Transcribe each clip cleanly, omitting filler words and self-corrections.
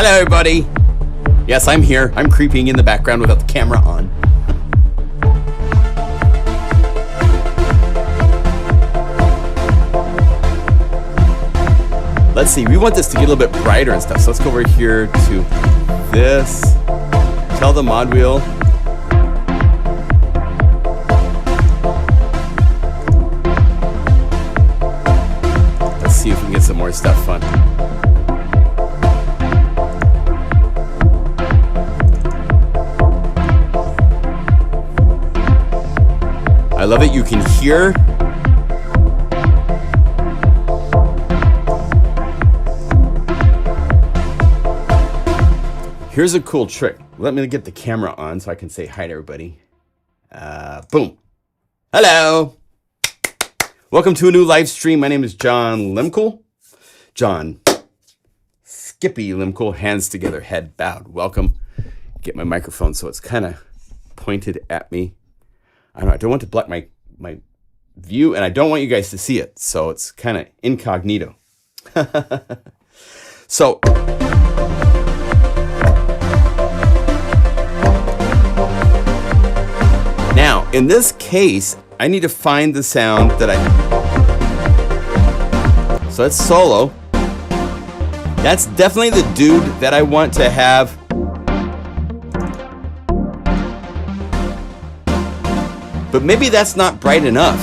Hello, everybody. Yes, I'm here. I'm creeping in the background without the camera on. Let's see. We want this to get a little bit brighter and stuff. So let's go over here to this. Tell the mod wheel. Let's see if we can get some more stuff fun. I love it. You can hear. Here's a cool trick. Let me get the camera on so I can say hi to everybody. Boom. Hello. Welcome to a new live stream. My name is John Limcool. John Skippy Limcool, hands together, head bowed. Welcome. Get my microphone so it's kind of pointed at me. I don't want to block my view, and I don't want you guys to see it, so it's kind of incognito. So now, in this case, I need to find the sound that so that's solo. That's definitely the dude that I want to have. But maybe that's not bright enough.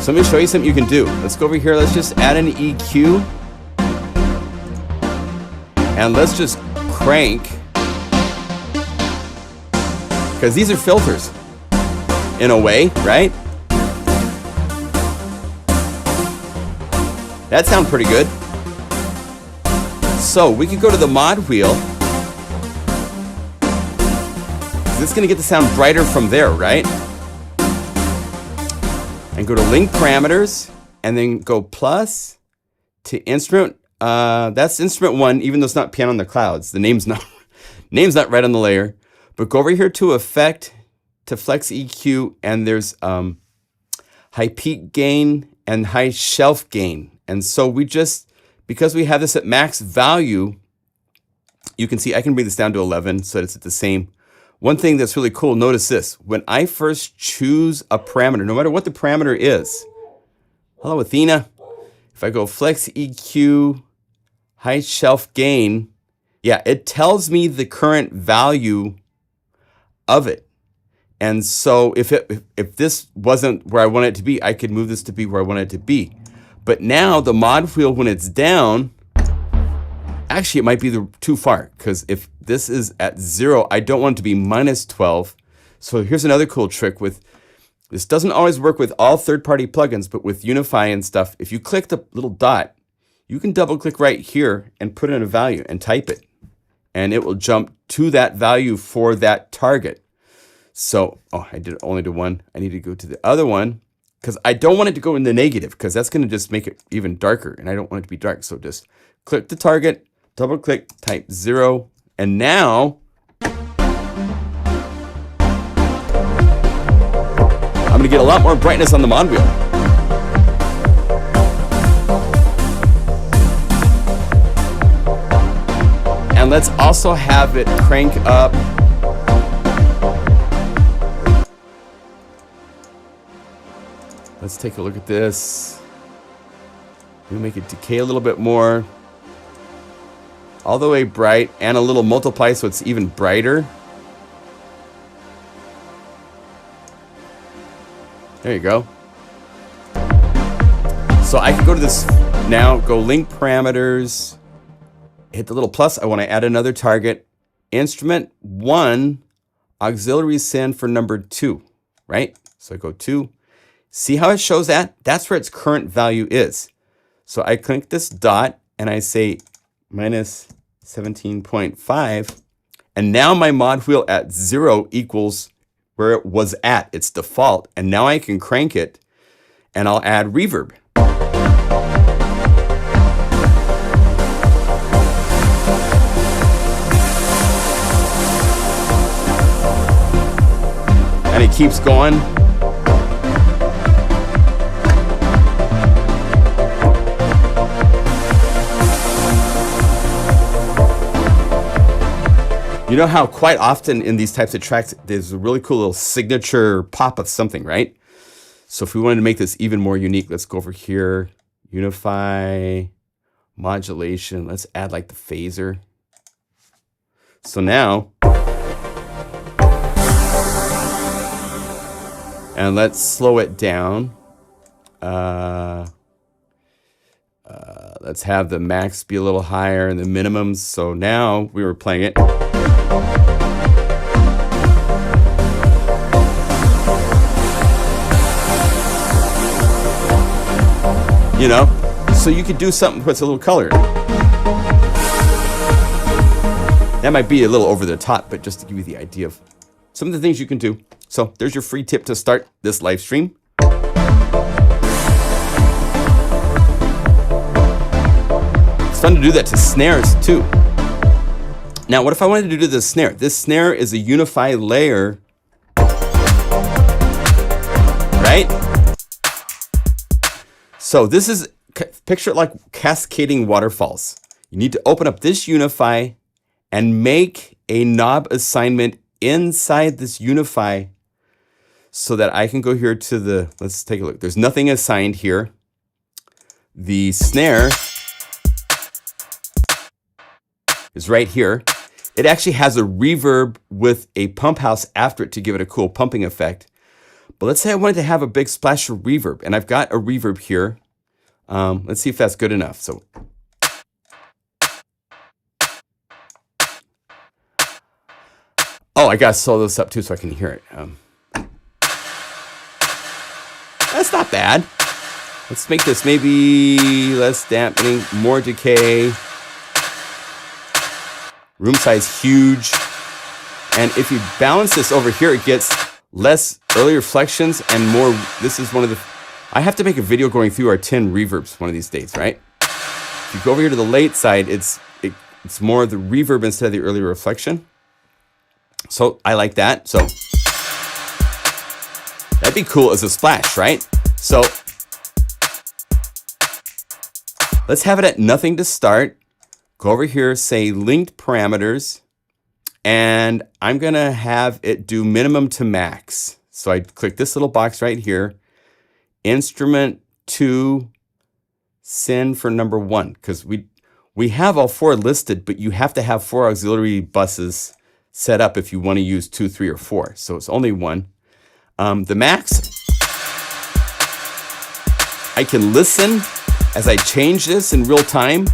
So let me show you something you can do. Let's go over here. Let's just add an EQ. And let's just crank. Because these are filters. In a way, right? That sounds pretty good. So we could go to the mod wheel. It's going to get the sound brighter from there, right? And go to link parameters and then go plus to instrument. That's instrument 1, even though it's not piano in the clouds. The name's not right on the layer. But go over here to effect, to flex EQ, and there's high peak gain and high shelf gain. And so we just, because we have this at max value, you can see I can bring this down to 11 so that it's at the same. One thing that's really cool, notice this. When I first choose a parameter, no matter what the parameter is, hello, Athena. If I go flex EQ, high shelf gain, yeah, it tells me the current value of it. And so if this wasn't where I want it to be, I could move this to be where I want it to be. But now the mod wheel, when it's down, actually, it might be too far, because if this is at 0, I don't want it to be minus 12. So here's another cool trick with, this doesn't always work with all third-party plugins, but with Unify and stuff, if you click the little dot, you can double-click right here and put in a value and type it. And it will jump to that value for that target. So, oh, I did it only to one. I need to go to the other one, because I don't want it to go in the negative, because that's going to just make it even darker, and I don't want it to be dark. So just click the target, double click, type 0, and now I'm going to get a lot more brightness on the mod wheel. And let's also have it crank up. Let's take a look at this. We'll make it decay a little bit more. All the way bright, and a little multiply so it's even brighter. There you go. So I can go to this now, go link parameters, hit the little plus. I want to add another target. Instrument 1, auxiliary send for number 2, right? So I go 2. See how it shows that? That's where its current value is. So I click this dot and I say minus 17.5. And now my mod wheel at 0 equals where it was at, its default. And now I can crank it and I'll add reverb. And it keeps going. You know how quite often in these types of tracks, there's a really cool little signature pop of something, right? So if we wanted to make this even more unique, let's go over here, Unify, Modulation. Let's add like the phaser. So now, and let's slow it down. Let's have the max be a little higher and the minimums. So now we were playing it. You know, so you could do something with a little color. That might be a little over the top, but just to give you the idea of some of the things you can do. So there's your free tip to start this live stream. It's fun to do that to snares too. Now, what if I wanted to do the snare? This snare is a Unify layer, right? So this is, picture it like cascading waterfalls. You need to open up this Unify and make a knob assignment inside this Unify so that I can go here to the, let's take a look. There's nothing assigned here. The snare is right here. It actually has a reverb with a pump house after it to give it a cool pumping effect. But let's say I wanted to have a big splash of reverb, and I've got a reverb here. Let's see if that's good enough. So, oh, I gotta slow this up too so I can hear it. That's not bad. Let's make this maybe less dampening, more decay. Room size huge. And if you balance this over here, it gets less early reflections and more. This is one of the, I have to make a video going through our 10 reverbs one of these days, right? If you go over here to the late side, it's more the reverb instead of the early reflection. So I like that. So that'd be cool as a splash, right? So let's have it at nothing to start. Go over here, say linked parameters, and I'm gonna have it do minimum to max. So I click this little box right here, instrument 2, send for number 1, because we have all 4 listed, but you have to have 4 auxiliary buses set up if you want to use 2, 3, or 4. So it's only 1. The max, I can listen as I change this in real time.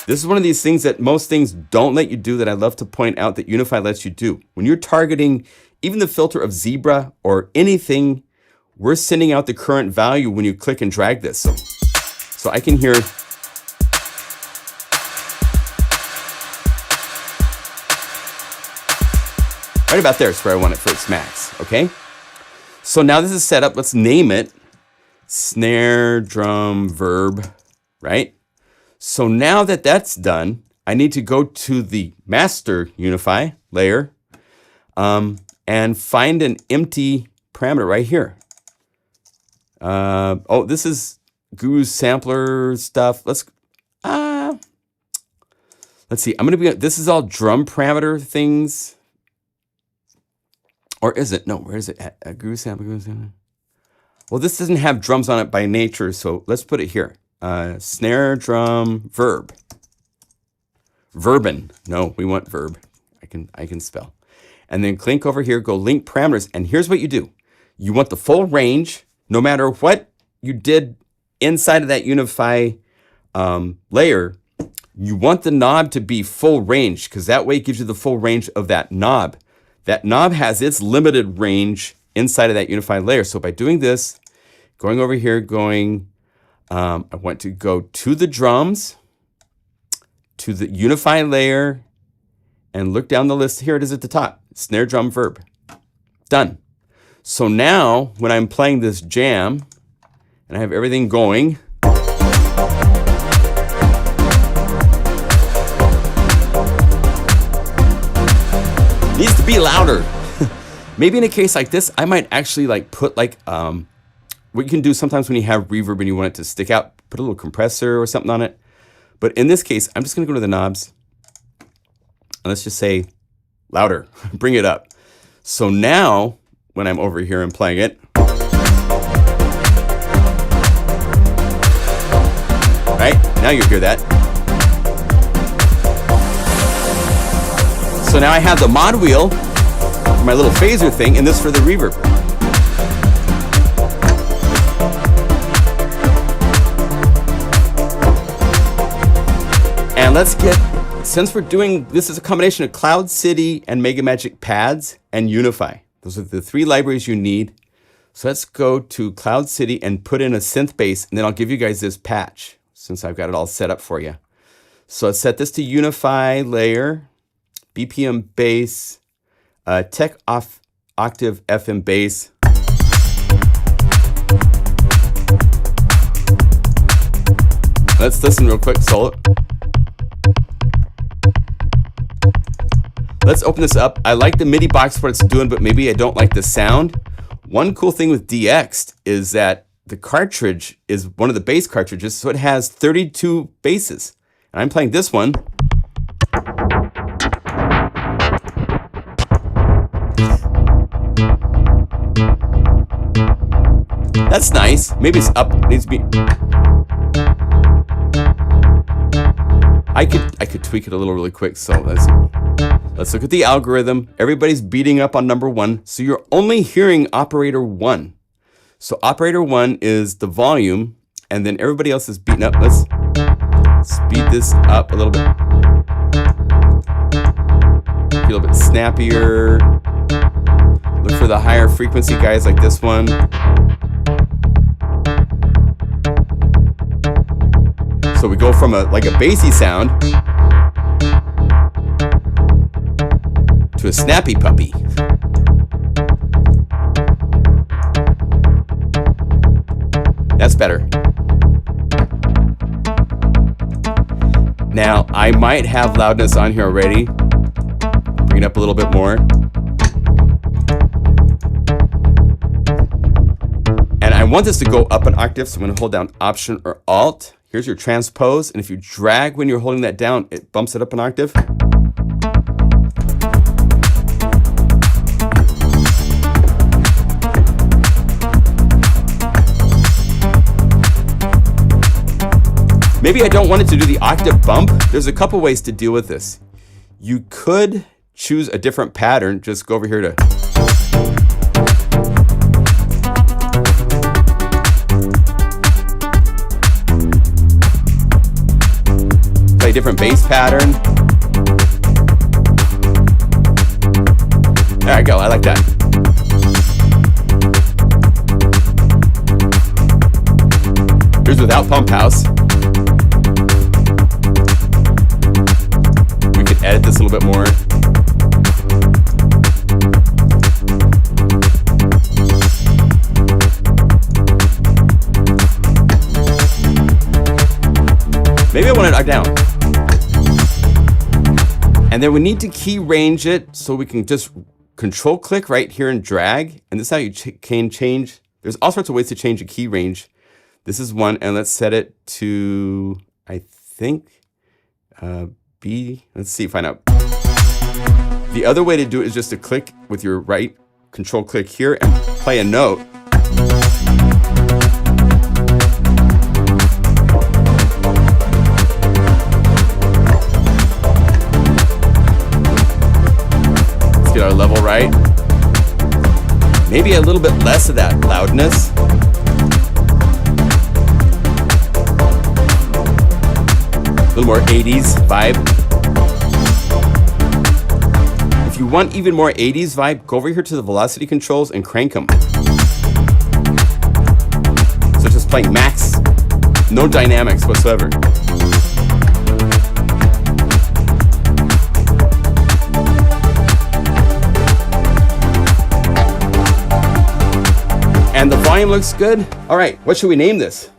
This is one of these things that most things don't let you do that I love to point out that Unify lets you do. When you're targeting even the filter of Zebra or anything, we're sending out the current value when you click and drag this. So I can hear right about there is where I want it for its max, okay? So now this is set up. Let's name it snare, drum, verb, right? So now that that's done, I need to go to the master Unify layer and find an empty parameter right here. Oh, this is Guru's sampler stuff. Let's see. I'm gonna this is all drum parameter things, or is it? No, where is it? Guru sampler. Well, this doesn't have drums on it by nature, so let's put it here. Snare, drum, verb. Verbin. No, we want verb. I can spell. And then click over here, go link parameters, and here's what you do. You want the full range, no matter what you did inside of that Unify layer. You want the knob to be full range, because that way it gives you the full range of that knob. That knob has its limited range inside of that Unify layer. So by doing this, going over here, I want to go to the drums, to the Unify layer, and look down the list. Here it is at the top, snare, drum, verb. Done. So now when I'm playing this jam and I have everything going, it needs to be louder. Maybe in a case like this, I might actually like put like, what you can do sometimes when you have reverb and you want it to stick out, put a little compressor or something on it. But in this case, I'm just gonna go to the knobs. And let's just say louder, bring it up. So now, when I'm over here and playing it, right? Now you hear that. So now I have the mod wheel, my little phaser thing, and this for the reverb. And let's get, since we're doing, this is a combination of Cloud City and MegaMagic pads and Unify. Those are the 3 libraries you need. So let's go to Cloud City and put in a synth bass, and then I'll give you guys this patch since I've got it all set up for you. So let's set this to Unify layer, BPM bass, Tech off octave FM bass. Let's listen real quick, solo. Let's open this up. I like the MIDI box for what it's doing, but maybe I don't like the sound. One cool thing with DX is that the cartridge is one of the bass cartridges, so it has 32 basses. And I'm playing this one. That's nice. Maybe it's up. It needs to be. I could tweak it a little really quick. So let's look at the algorithm. Everybody's beating up on number 1, so you're only hearing operator 1. So operator 1 is the volume, and then everybody else is beating up. Let's speed this up a little bit. Be a little bit snappier. Look for the higher frequency guys like this one. So we go from like a bassy sound to a snappy puppy. That's better. Now, I might have loudness on here already. Bring it up a little bit more. And I want this to go up an octave, so I'm going to hold down Option or Alt. Here's your transpose, and if you drag when you're holding that down, it bumps it up an octave. Maybe I don't want it to do the octave bump. There's a couple ways to deal with this. You could choose a different pattern. Just go over here to play a different bass pattern. There I go, I like that. Here's without pump house. We could edit this a little bit more. Maybe I want it down. And then we need to key range it, so we can just control click right here and drag. And this is how you can change. There's all sorts of ways to change a key range. This is one, and let's set it to, I think, B. Let's see, find out. The other way to do it is just to click with your right, control click here, and play a note. Get our level right. Maybe a little bit less of that loudness. A little more 80s vibe. If you want even more 80s vibe, go over here to the velocity controls and crank them. So just playing max, no dynamics whatsoever. And the volume looks good. All right, what should we name this?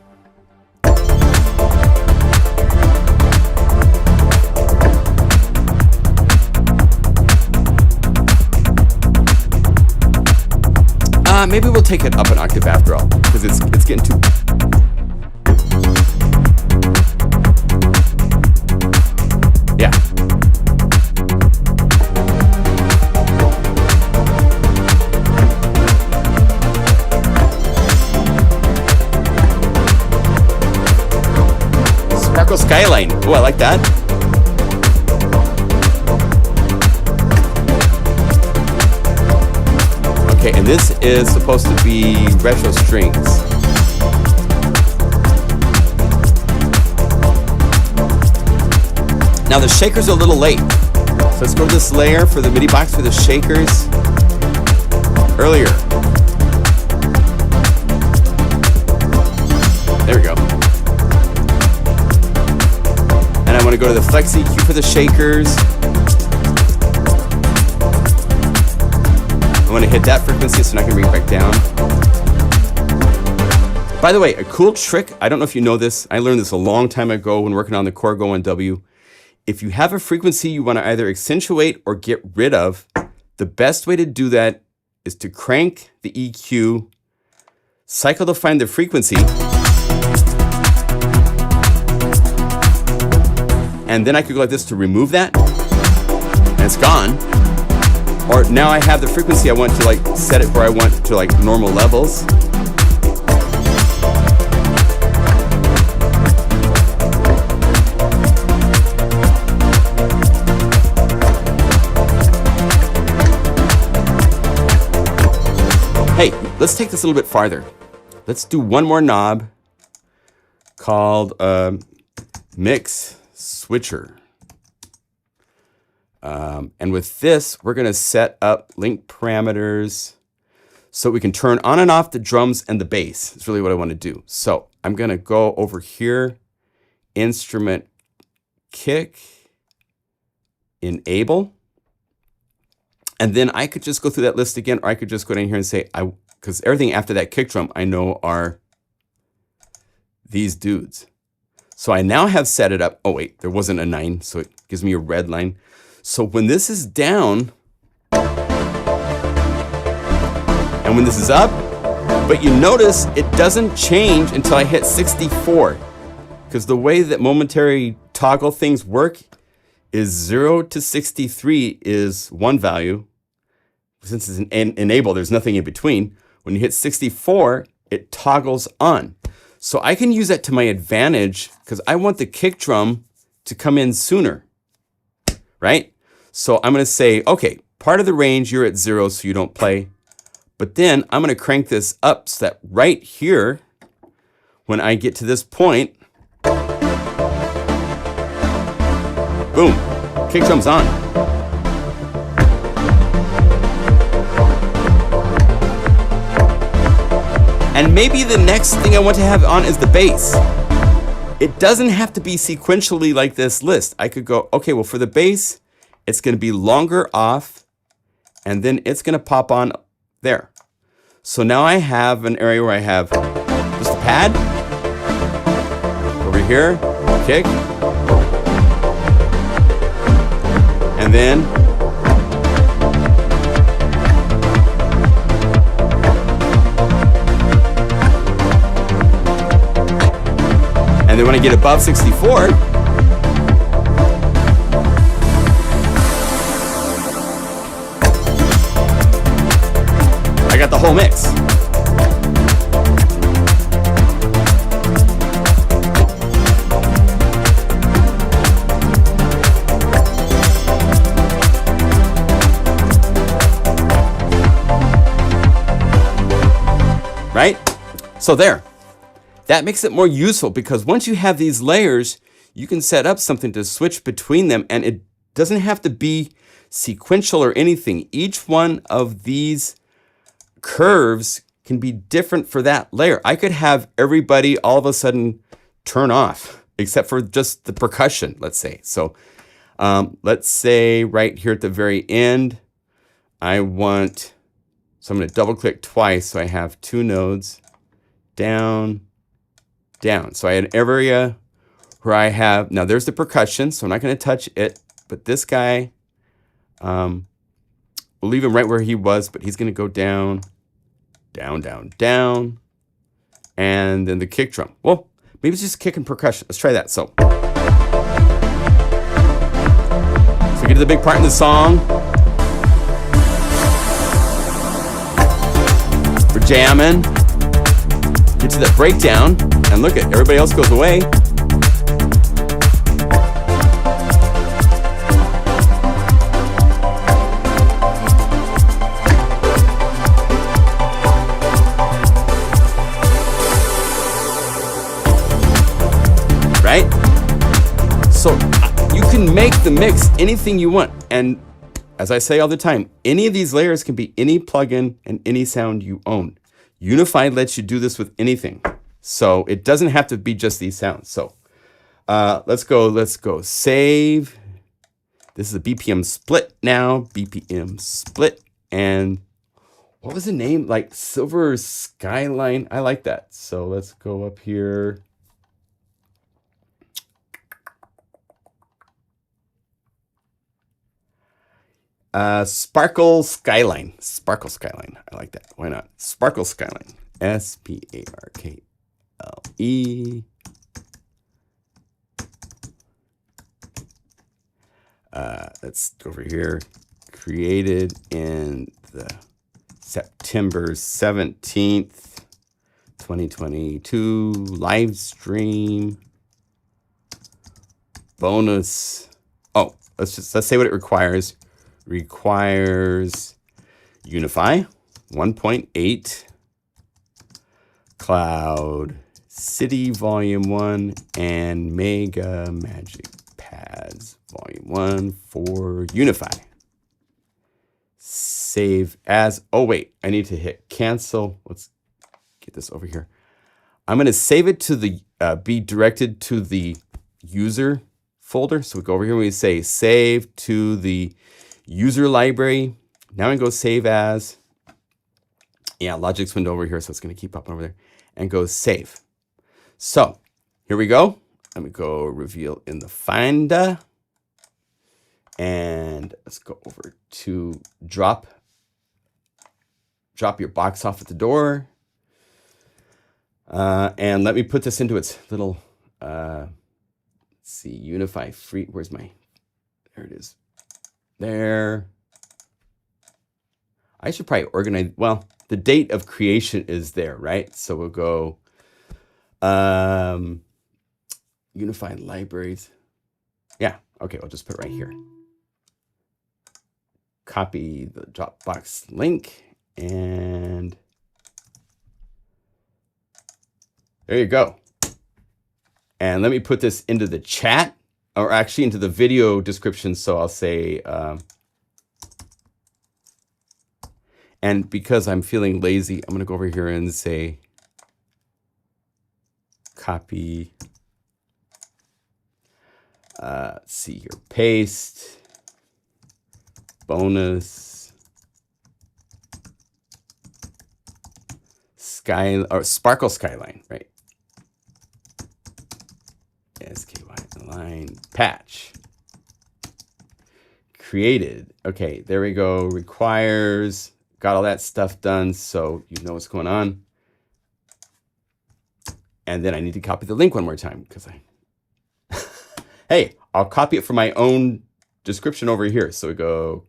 Maybe we'll take it up an octave after all, because it's getting too. Yeah. Crackle Skyline. Oh, I like that. Okay, and this is supposed to be retro strings. Now the shakers are a little late. So let's go to this layer for the MIDI box for the shakers earlier. There we go. And I want to go to the Flex EQ for the shakers. I want to hit that frequency, so I'm not going to bring it back down. By the way, a cool trick, I don't know if you know this, I learned this a long time ago when working on the Core Go 1W. If you have a frequency you want to either accentuate or get rid of, the best way to do that is to crank the EQ, cycle to find the frequency, and then I could go like this to remove that, and it's gone. Or now I have the frequency I want to like set it where I want to like normal levels. Hey, let's take this a little bit farther. Let's do one more knob called Mix Switcher. And with this, we're going to set up link parameters so we can turn on and off the drums and the bass. That's really what I want to do. So I'm going to go over here, instrument kick, enable. And then I could just go through that list again, or I could just go down here and say, because everything after that kick drum I know are these dudes. So I now have set it up. Oh wait, there wasn't a 9, so it gives me a red line. So when this is down, and when this is up, but you notice it doesn't change until I hit 64. Because the way that momentary toggle things work is 0 to 63 is one value. Since it's an enable, there's nothing in between. When you hit 64, it toggles on. So I can use that to my advantage because I want the kick drum to come in sooner, right? So I'm going to say, okay, part of the range you're at 0 so you don't play. But then I'm going to crank this up so that right here, when I get to this point, boom, kick drum's on. And maybe the next thing I want to have on is the bass. It doesn't have to be sequentially like this list. I could go, okay, well for the bass, it's going to be longer off, and then it's going to pop on there. So now I have an area where I have just a pad, over here, kick, and then when I get above 64, I got the whole mix. Right? So there. That makes it more useful because once you have these layers, you can set up something to switch between them, and it doesn't have to be sequential or anything. Each one of these curves can be different for that layer. I could have everybody all of a sudden turn off, except for just the percussion, let's say. So let's say right here at the very end, so I'm going to double click twice so I have 2 nodes, down, down. So I had an area where I have, now there's the percussion, so I'm not going to touch it, but this guy, we'll leave him right where he was, but he's going to go down, down, down, down, and then the kick drum. Well, maybe it's just kick and percussion. Let's try that. So we get to the big part in the song. We're jamming. Get to that breakdown. And look at everybody else goes away. right? So you can make the mix anything you want. And as I say all the time, any of these layers can be any plugin and any sound you own. Unify lets you do this with anything. So it doesn't have to be just these sounds. So let's go save. This is a BPM split now, BPM split. And what was the name? Like Silver Skyline. I like that. So let's go up here. Sparkle Skyline. Sparkle Skyline. I like that. Why not? Sparkle Skyline. SPARKLE. Let's go over here. Created in the September 17th, 2022 live stream. Bonus. Oh, let's say what it requires. Requires Unify 1.8, Cloud City Volume 1, and MegaMagic Pads Volume 1 for Unify. Save as, oh wait, I need to hit cancel. Let's get this over here. I'm going to save it to the, be directed to the user folder. So we go over here and we say save to the user library. Now I go save as. Yeah, Logic's window over here, so it's going to keep up over there. And go save. So here we go. Let me go reveal in the Finder. And let's go over to drop your box off at the door. And let me put this into its little, let's see, Unify free. Where's my, there it is. There. I should probably organize, well, the date of creation is there, right? So we'll go Unified Libraries. Yeah, okay, I'll just put it right here. Copy the Dropbox link and there you go. And let me put this into the chat. Or actually into the video description, so I'll say, and because I'm feeling lazy, I'm going to go over here and say, copy, see here, paste, bonus, Sparkle Skyline, right? SKY line patch created. Okay, there we go. Requires, got all that stuff done, so you know what's going on. And then I need to copy the link one more time because hey, I'll copy it from my own description over here. So we go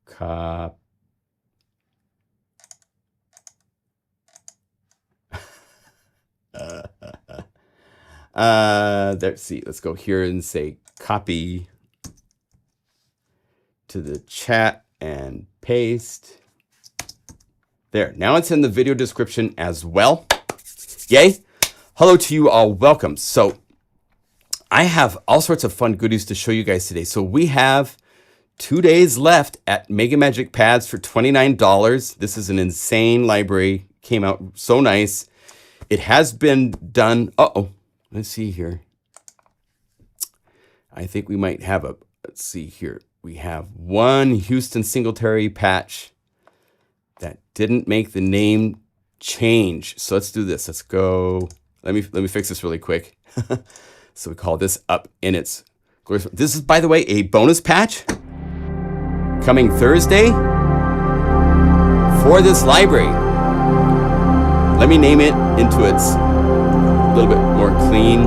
copy. Let's see, let's go here and say copy to the chat and paste. There, now it's in the video description as well. Yay. Hello to you all, welcome. So I have all sorts of fun goodies to show you guys today. So we have 2 days left at MegaMagic Pads for $29. This is an insane library, came out so nice. It has been done, let's see here. I think we might have a, let's see here. We have one Houston Singletary patch that didn't make the name change. So let's do this. Let's go. Let me fix this really quick. So we call this up in its glorious. This is, by the way, a bonus patch coming Thursday for this library. Let me name it into its a little bit more clean.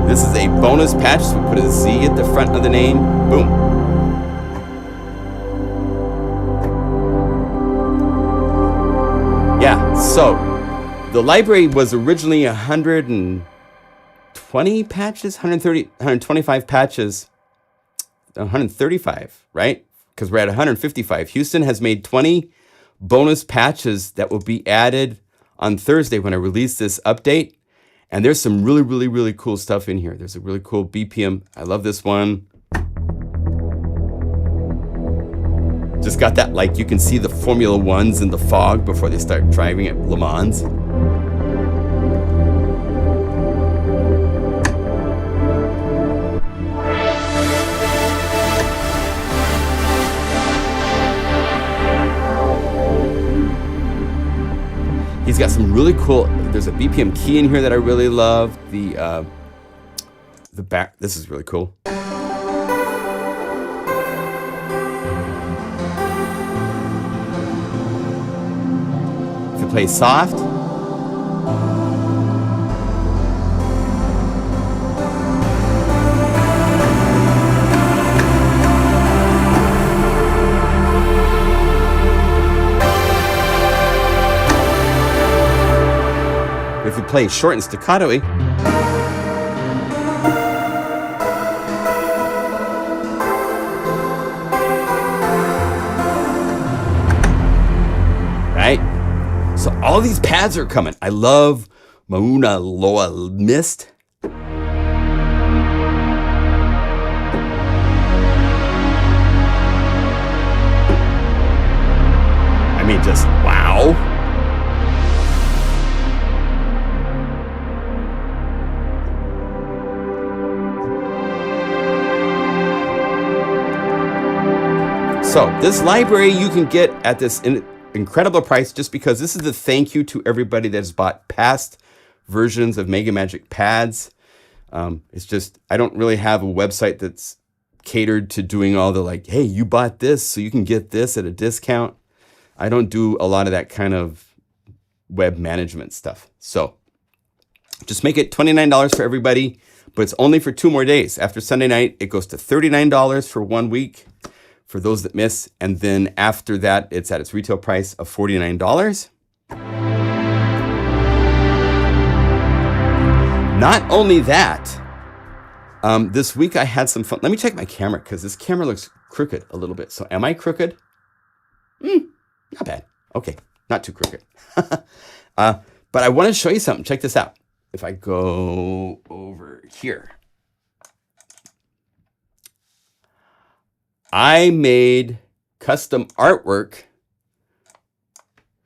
This is a bonus patch, so we put a Z at the front of the name. Boom. Yeah, so the library was originally 120 patches, 130, 125 patches, 135, right? Because we're at 155. Houston has made 20 bonus patches that will be added on Thursday when I release this update. And there's some really, really, really cool stuff in here. There's a really cool BPM. I love this one. Just got that, like, you can see the Formula Ones in the fog before they start driving at Le Mans. He's got some really cool, there's a BPM key in here that I really love. The back, this is really cool. If you play soft. If you play short and staccato-y, right? So all these pads are coming. I love Mauna Loa Mist. I mean, just wow. So this library you can get at this incredible price just because this is the thank you to everybody that's bought past versions of MegaMagic pads. It's just, I don't really have a website that's catered to doing all the like, hey, you bought this so you can get this at a discount. I don't do a lot of that kind of web management stuff. So just make it $29 for everybody, but it's only for 2 more days. After Sunday night, it goes to $39 for 1 week. For those that miss, and then after that, it's at its retail price of $49. Not only that, this week I had some fun. Let me check my camera because this camera looks crooked a little bit. So am I crooked? Not bad. Okay, not too crooked. But I want to show you something. Check this out. If I go over here. I made custom artwork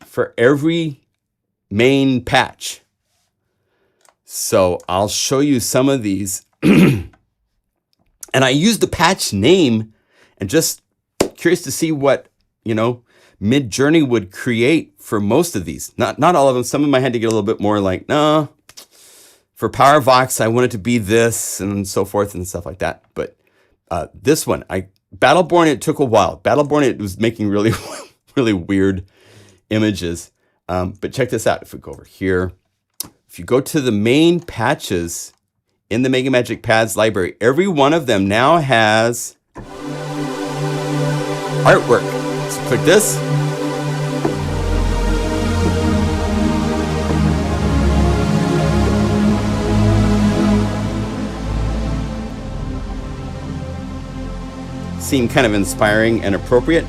for every main patch. So I'll show you some of these. And I used the patch name and just curious to see what, you know, Midjourney would create for most of these. Not all of them. Some of them I had to get a little bit more like, no, for PowerVox, I want it to be this and so forth and stuff like that. But this one, Battleborn, it took a while. Battleborn, it was making really, really weird images. But check this out. If we go over here, if you go to the main patches in the MegaMagic pads library, every one of them now has artwork. So click this. Seem kind of inspiring and appropriate.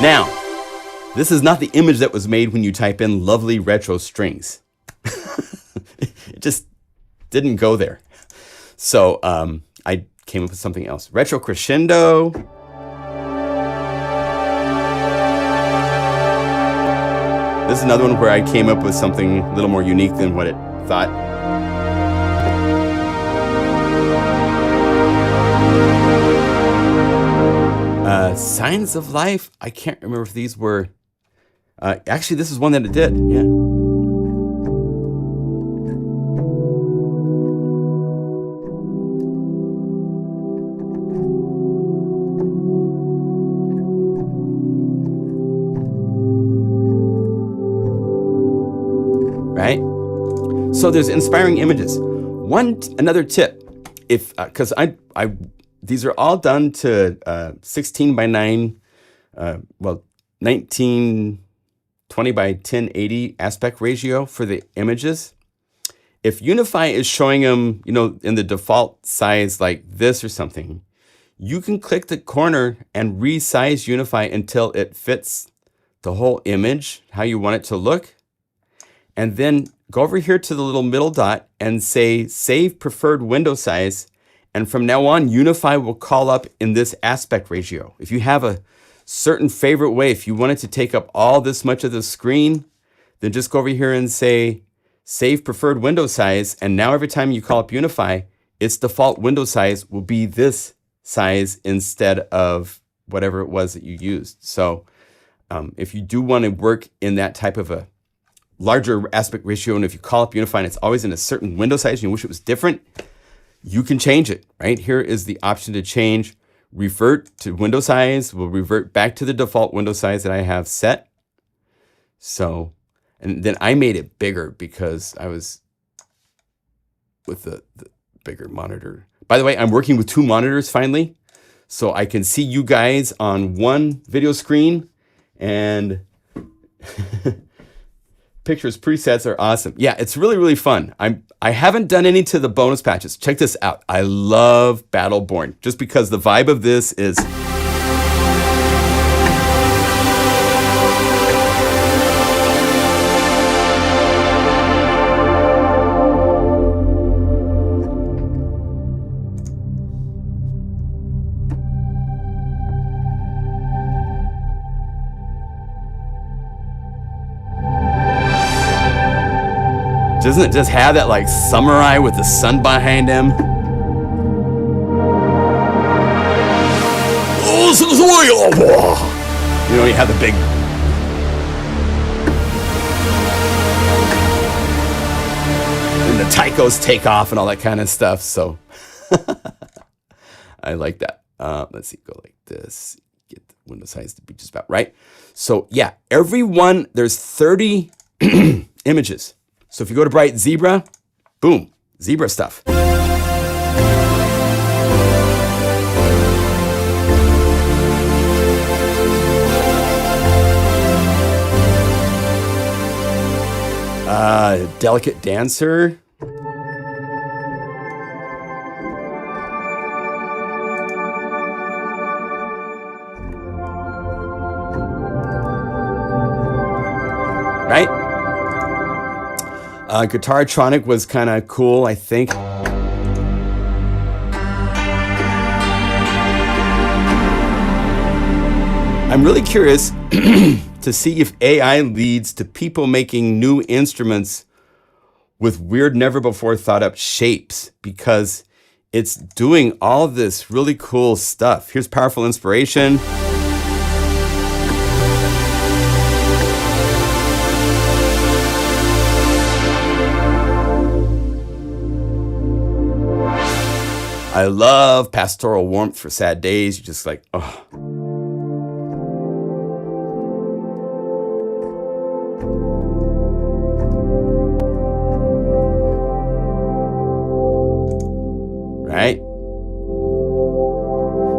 Now, this is not the image that was made when you type in lovely retro strings. It just didn't go there. So I came up with something else. Retro crescendo. This is another one where I came up with something a little more unique than what it thought. Signs of Life. I can't remember if these were. Actually, this is one that it did. Yeah. Right. So there's inspiring images. Another tip, if because these are all done to 16 by 9, 1920 by 1080 aspect ratio for the images. If Unify is showing them, you know, in the default size like this or something, you can click the corner and resize Unify until it fits the whole image, how you want it to look. And then go over here to the little middle dot and say save preferred window size. And from now on, Unify will call up in this aspect ratio. If you have a certain favorite way, if you want it to take up all this much of the screen, then just go over here and say save preferred window size. And now every time you call up Unify, its default window size will be this size instead of whatever it was that you used. So if you do want to work in that type of a larger aspect ratio, and if you call up Unify and it's always in a certain window size and you wish it was different, you can change it. Right here is the option to change. Revert to window size. We'll revert back to the default window size that I have set. So, and then I made it bigger because I was with the bigger monitor. By the way, I'm working with 2 monitors finally, so I can see you guys on one video screen, and pictures presets are awesome. Yeah, it's really, really fun. I haven't done any to the bonus patches. Check this out. I love Battleborn just because the vibe of this is doesn't it just have that like samurai with the sun behind him? You know, you have the big and the taikos take off and all that kind of stuff. So I like that. Let's see, go like this. Get the window size to be just about right. So yeah, every one, there's 30 images. So if you go to Bright Zebra, boom, zebra stuff. Delicate Dancer. Right? Guitartronic was kind of cool, I think. I'm really curious to see if AI leads to people making new instruments with weird, never before thought up shapes, because it's doing all of this really cool stuff. Here's Powerful Inspiration. I love Pastoral Warmth for sad days. You're just like, oh. Right?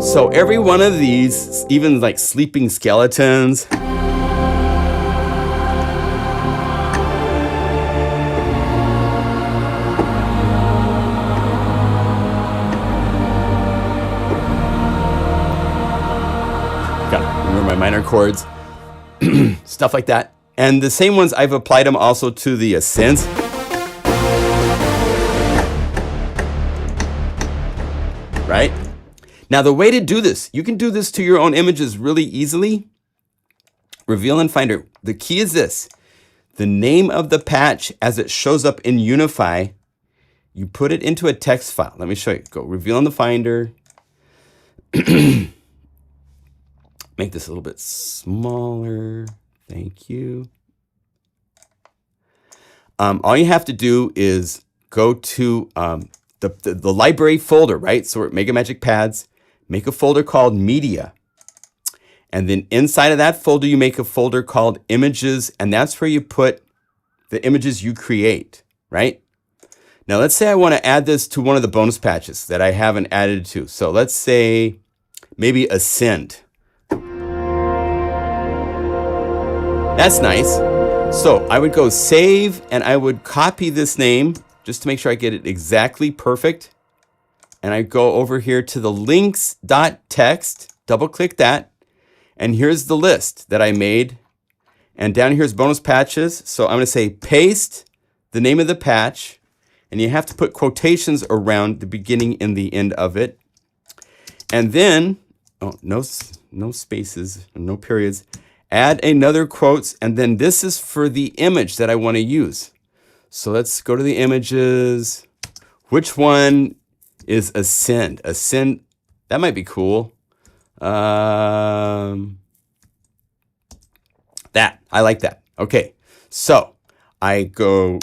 So every one of these, even like Sleeping Skeletons, minor chords, stuff like that. And the same ones, I've applied them also to the Synth. Right? Now the way to do this, you can do this to your own images really easily. Reveal in Finder. The key is this. The name of the patch as it shows up in Unify, you put it into a text file. Let me show you. Go Reveal in the Finder. Make this a little bit smaller. Thank you. All you have to do is go to the library folder, right? So we're at MegaMagic Pads. Make a folder called Media. And then inside of that folder, you make a folder called Images. And that's where you put the images you create, right? Now, let's say I want to add this to one of the bonus patches that I haven't added to. So let's say maybe Ascend. That's nice. So I would go save and I would copy this name just to make sure I get it exactly perfect. And I go over here to the links.txt, double click that. And here's the list that I made And down here's bonus patches. So I'm going to say paste the name of the patch. And you have to put quotations around the beginning and the end of it. And then, oh, no spaces, no periods. Add another quotes. And then this is for the image that I want to use. So let's go to the images. Which one is Ascend? Ascend, that might be cool. That, I like that. Okay, so I go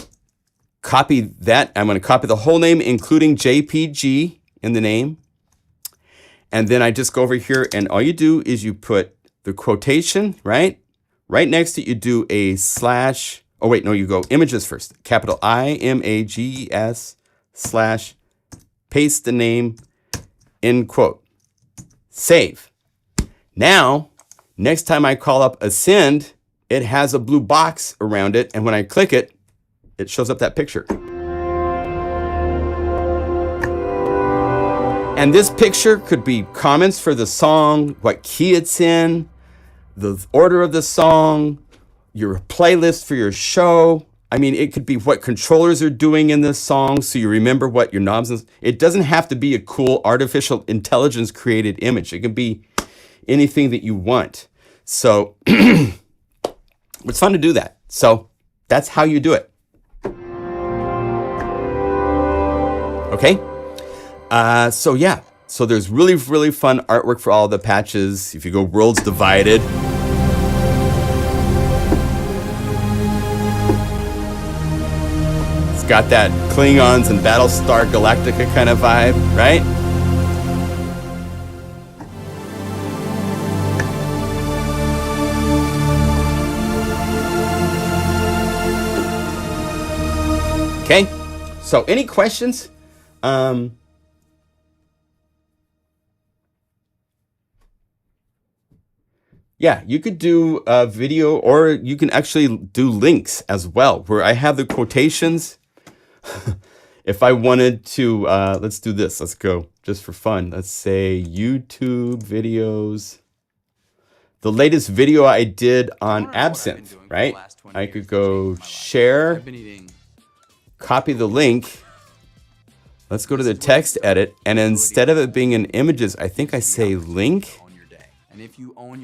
copy that. I'm going to copy the whole name, including JPG in the name. And then I just go over here and all you do is you put the quotation, right? Right next to it, you do a slash. Oh, wait, no, you go images first. Capital IMAGES slash paste the name in quote. Save. Now, next time I call up Ascend, it has a blue box around it. And when I click it, it shows up that picture. And this picture could be comments for the song, what key it's in, the order of the song, your playlist for your show. I mean, it could be what controllers are doing in this song, so you remember what your knobs is. It doesn't have to be a cool artificial intelligence created image. It can be anything that you want. So it's fun to do that. So that's how you do it. Okay. So yeah, so there's really, really fun artwork for all the patches. If you go Worlds Divided, it's got that Klingons and Battlestar Galactica kind of vibe, right? Okay, so any questions? Yeah, you could do a video, or you can actually do links as well, where I have the quotations. If I wanted to, let's do this. Let's go just for fun. Let's say YouTube videos. The latest video I did on Absinthe, right? I could go share, copy the link. Let's go to the text edit. And instead of it being in images, I think I say link.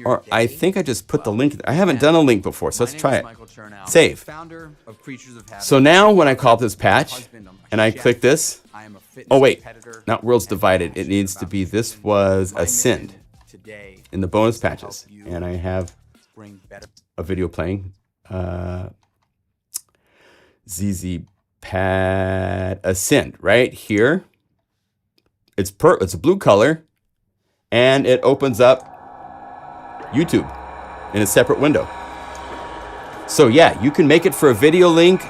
Or I think I just put the link. I haven't done a link before, so let's try it. Save. So now when I call up this patch and I click this, oh wait, not Worlds Divided. It needs to be, this was Ascend in the bonus patches. And I have a video playing. ZZ Pad Ascend right here. It's a blue color, and it opens up YouTube in a separate window. So yeah, you can make it for a video link,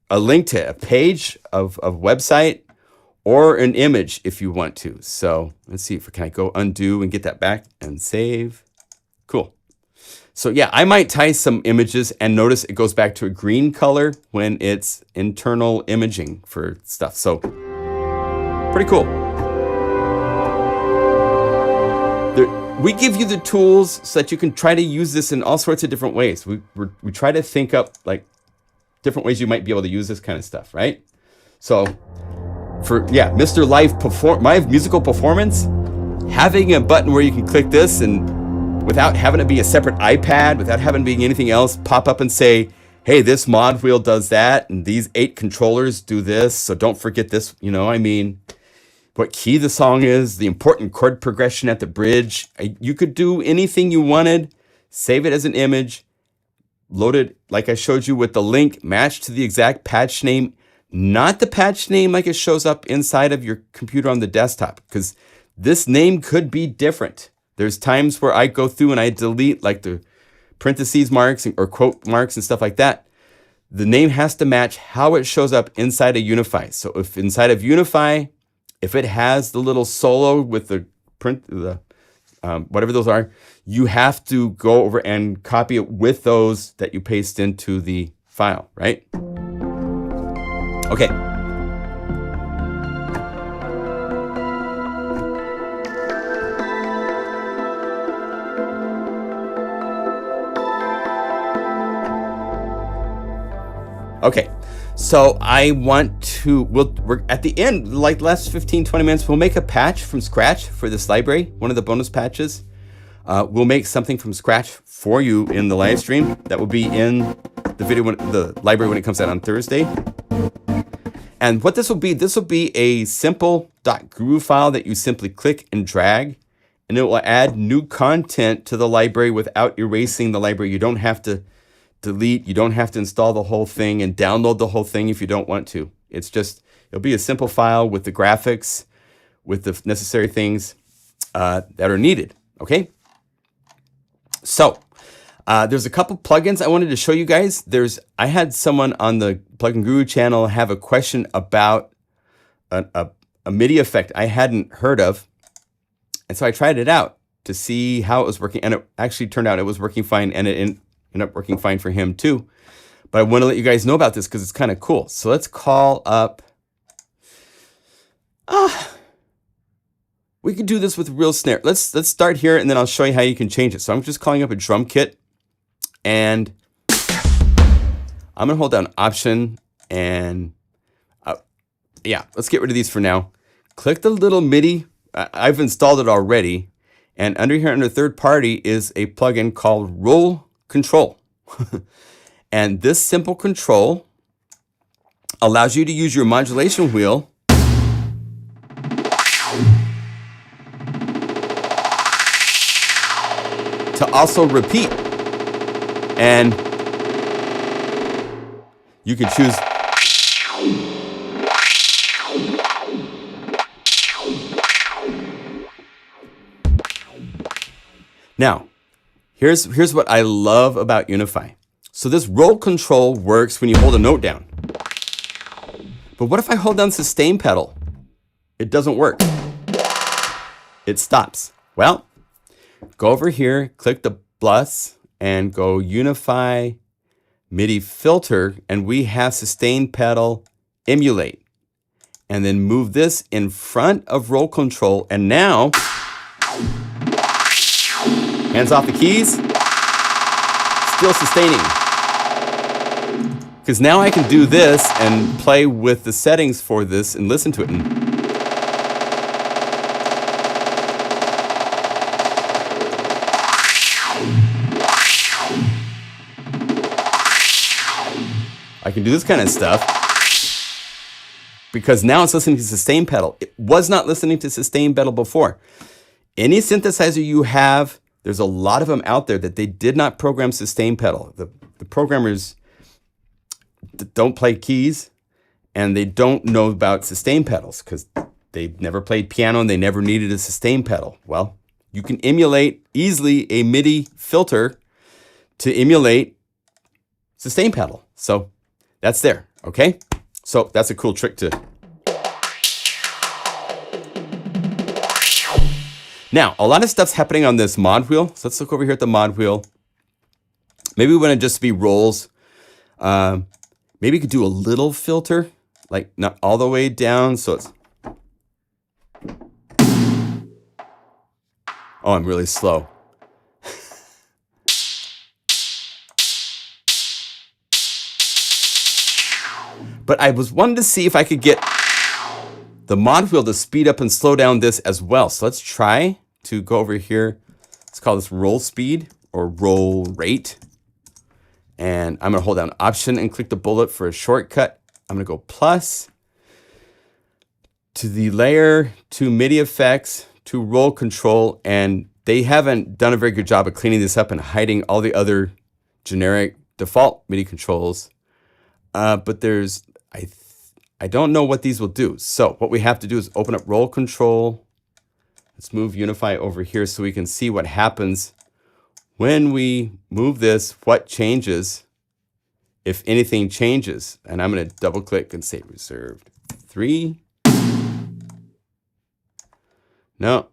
a link to a page of website, or an image if you want to. So let's see, can I go undo and get that back and save? Cool. So yeah, I might tie some images and notice it goes back to a green color when it's internal imaging for stuff. So pretty cool. We give you the tools so that you can try to use this in all sorts of different ways. We try to think up like different ways you might be able to use this kind of stuff, right? So for, yeah, Mr. My musical performance, having a button where you can click this and without having to be a separate iPad, without having to be anything else, pop up and say, hey, this mod wheel does that, and these 8 controllers do this, so don't forget this, you know, I mean, what key the song is, the important chord progression at the bridge. You could do anything you wanted, save it as an image, load it like I showed you with the link, matched to the exact patch name, not the patch name like it shows up inside of your computer on the desktop, because this name could be different. There's times where I go through and I delete like the parentheses marks or quote marks and stuff like that. The name has to match how it shows up inside of Unify. So if inside of Unify, if it has the little solo with the print, whatever those are, you have to go over and copy it with those that you paste into the file, right? Okay. Okay, so I want to, we're at the end, like the last 15, 20 minutes, we'll make a patch from scratch for this library, one of the bonus patches. We'll make something from scratch for you in the live stream that will be in the video, the library when it comes out on Thursday. And what this will be a simple .groove file that you simply click and drag, and it will add new content to the library without erasing the library. You don't have to delete, you don't have to install the whole thing and download the whole thing if you don't want to. It's just, it'll be a simple file with the graphics, with the necessary things that are needed, okay? So, there's a couple plugins I wanted to show you guys. I had someone on the Plugin Guru channel have a question about a MIDI effect I hadn't heard of. And so I tried it out to see how it was working. And it actually turned out it was working fine, and it ended up working fine for him too. But I want to let you guys know about this because it's kind of cool. So let's call up... we could do this with real snare. Let's start here, and then I'll show you how you can change it. So I'm just calling up a drum kit. And I'm going to hold down Option and yeah, let's get rid of these for now. Click the little MIDI. I've installed it already. And under here, under third party, is a plugin called Roll Control. And this simple control allows you to use your modulation wheel to also repeat. And you can choose now. Here's what I love about Unify. So this roll control works when you hold a note down. But what if I hold down sustain pedal? It doesn't work. It stops. Well, go over here, click the plus, and go Unify MIDI filter, and we have sustain pedal emulate. And then move this in front of roll control, and now, hands off the keys, still sustaining. Because now I can do this and play with the settings for this and listen to it. I can do this kind of stuff because now it's listening to sustain pedal. It was not listening to sustain pedal before. Any synthesizer you have, there's a lot of them out there that they did not program sustain pedal. The programmers don't play keys, and they don't know about sustain pedals because they've never played piano and they never needed a sustain pedal. Well, you can emulate easily a MIDI filter to emulate sustain pedal. So that's there, okay? So that's a cool trick to... Now, a lot of stuff's happening on this mod wheel. So let's look over here at the mod wheel. Maybe we want to just be rolls. Maybe you could do a little filter, like not all the way down. So it's... Oh, I'm really slow. But I was wanting to see if I could get the mod wheel to speed up and slow down this as well. So let's try to go over here. Let's call this roll speed or roll rate. And I'm going to hold down Option and click the bullet for a shortcut. I'm going to go plus to the layer, to MIDI effects, to roll control. And they haven't done a very good job of cleaning this up and hiding all the other generic default MIDI controls. But there's... I don't know what these will do. So what we have to do is open up roll control. Let's move Unify over here so we can see what happens when we move this, what changes, if anything changes. And I'm going to double click and say reserved 3. No.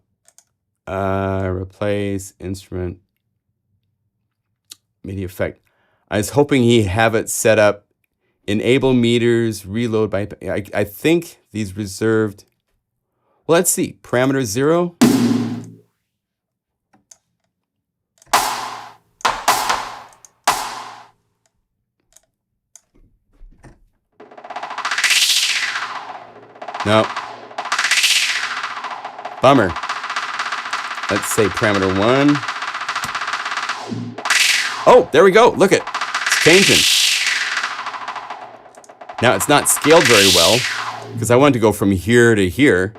Replace instrument MIDI effect. I was hoping he'd have it set up. Enable meters, reload by... I think these reserved... Well, let's see. Parameter 0. No. Bummer. Let's say parameter 1. Oh, there we go. Look it. It's changing. Now it's not scaled very well because I wanted to go from here to here.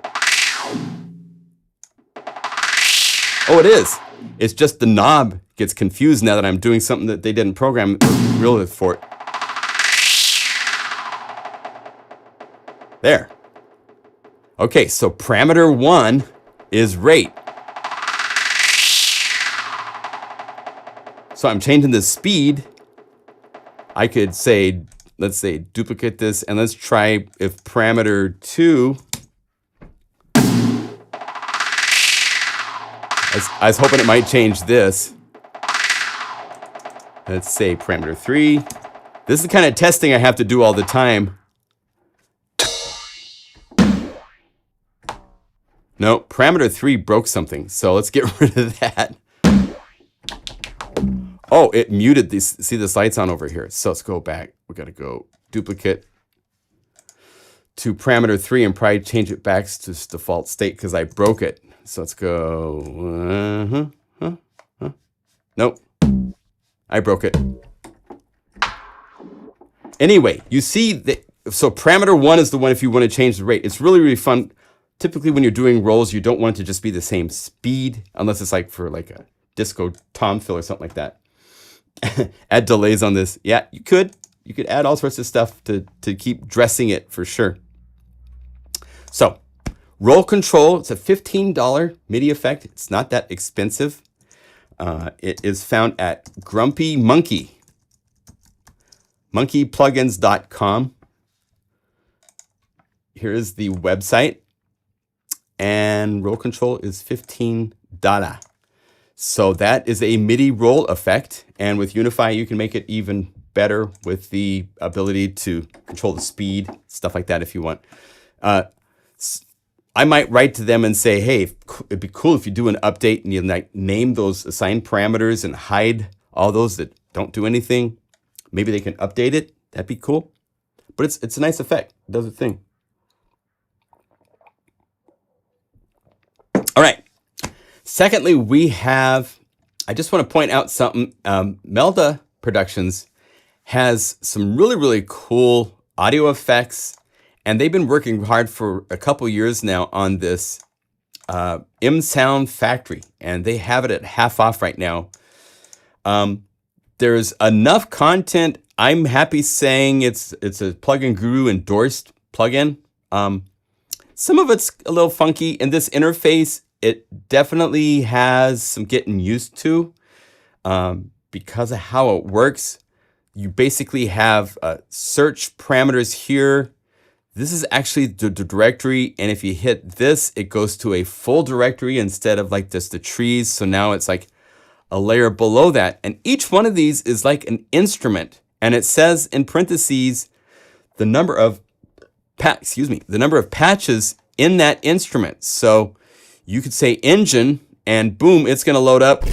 Oh, it is. It's just the knob gets confused now that I'm doing something that they didn't program really for it. There. Okay, so parameter 1 is rate. So I'm changing the speed. I could say, let's say duplicate this, and let's try if parameter 2. I was hoping it might change this. Let's say parameter 3. This is the kind of testing I have to do all the time. No, parameter 3 broke something, so let's get rid of that. Oh, it muted these. See, this light's on over here. So let's go back. We got to go duplicate to parameter 3 and probably change it back to its default state because I broke it. So let's go. Nope. I broke it. Anyway, you see that. So parameter 1 is the one if you want to change the rate. It's really, really fun. Typically, when you're doing rolls, you don't want it to just be the same speed, unless it's like for like a disco tom fill or something like that. Add delays on this. Yeah, you could. You could add all sorts of stuff to keep dressing it for sure. So, roll control. It's a $15 MIDI effect. It's not that expensive. It is found at Grumpy Monkey. monkeyplugins.com. Here's the website. And roll control is $15. So that is a MIDI roll effect. And with Unify, you can make it even better with the ability to control the speed, stuff like that if you want. I might write to them and say, hey, it'd be cool if you do an update and you like name those assigned parameters and hide all those that don't do anything. Maybe they can update it. That'd be cool. But it's a nice effect. It does a thing. All right. Secondly, I just want to point out something. Melda Productions has some really, really cool audio effects, and they've been working hard for a couple years now on this MSoundFactory, and they have it at half off right now. There's enough content. I'm happy saying it's a Plugin Guru endorsed plugin. Some of it's a little funky in this interface. It definitely has some getting used to because of how it works. You basically have search parameters here. This is actually the directory, and if you hit this, it goes to a full directory instead of like just the trees. So now it's like a layer below that, and each one of these is like an instrument, and it says in parentheses the number of patches in that instrument. So you could say engine, and boom, it's going to load up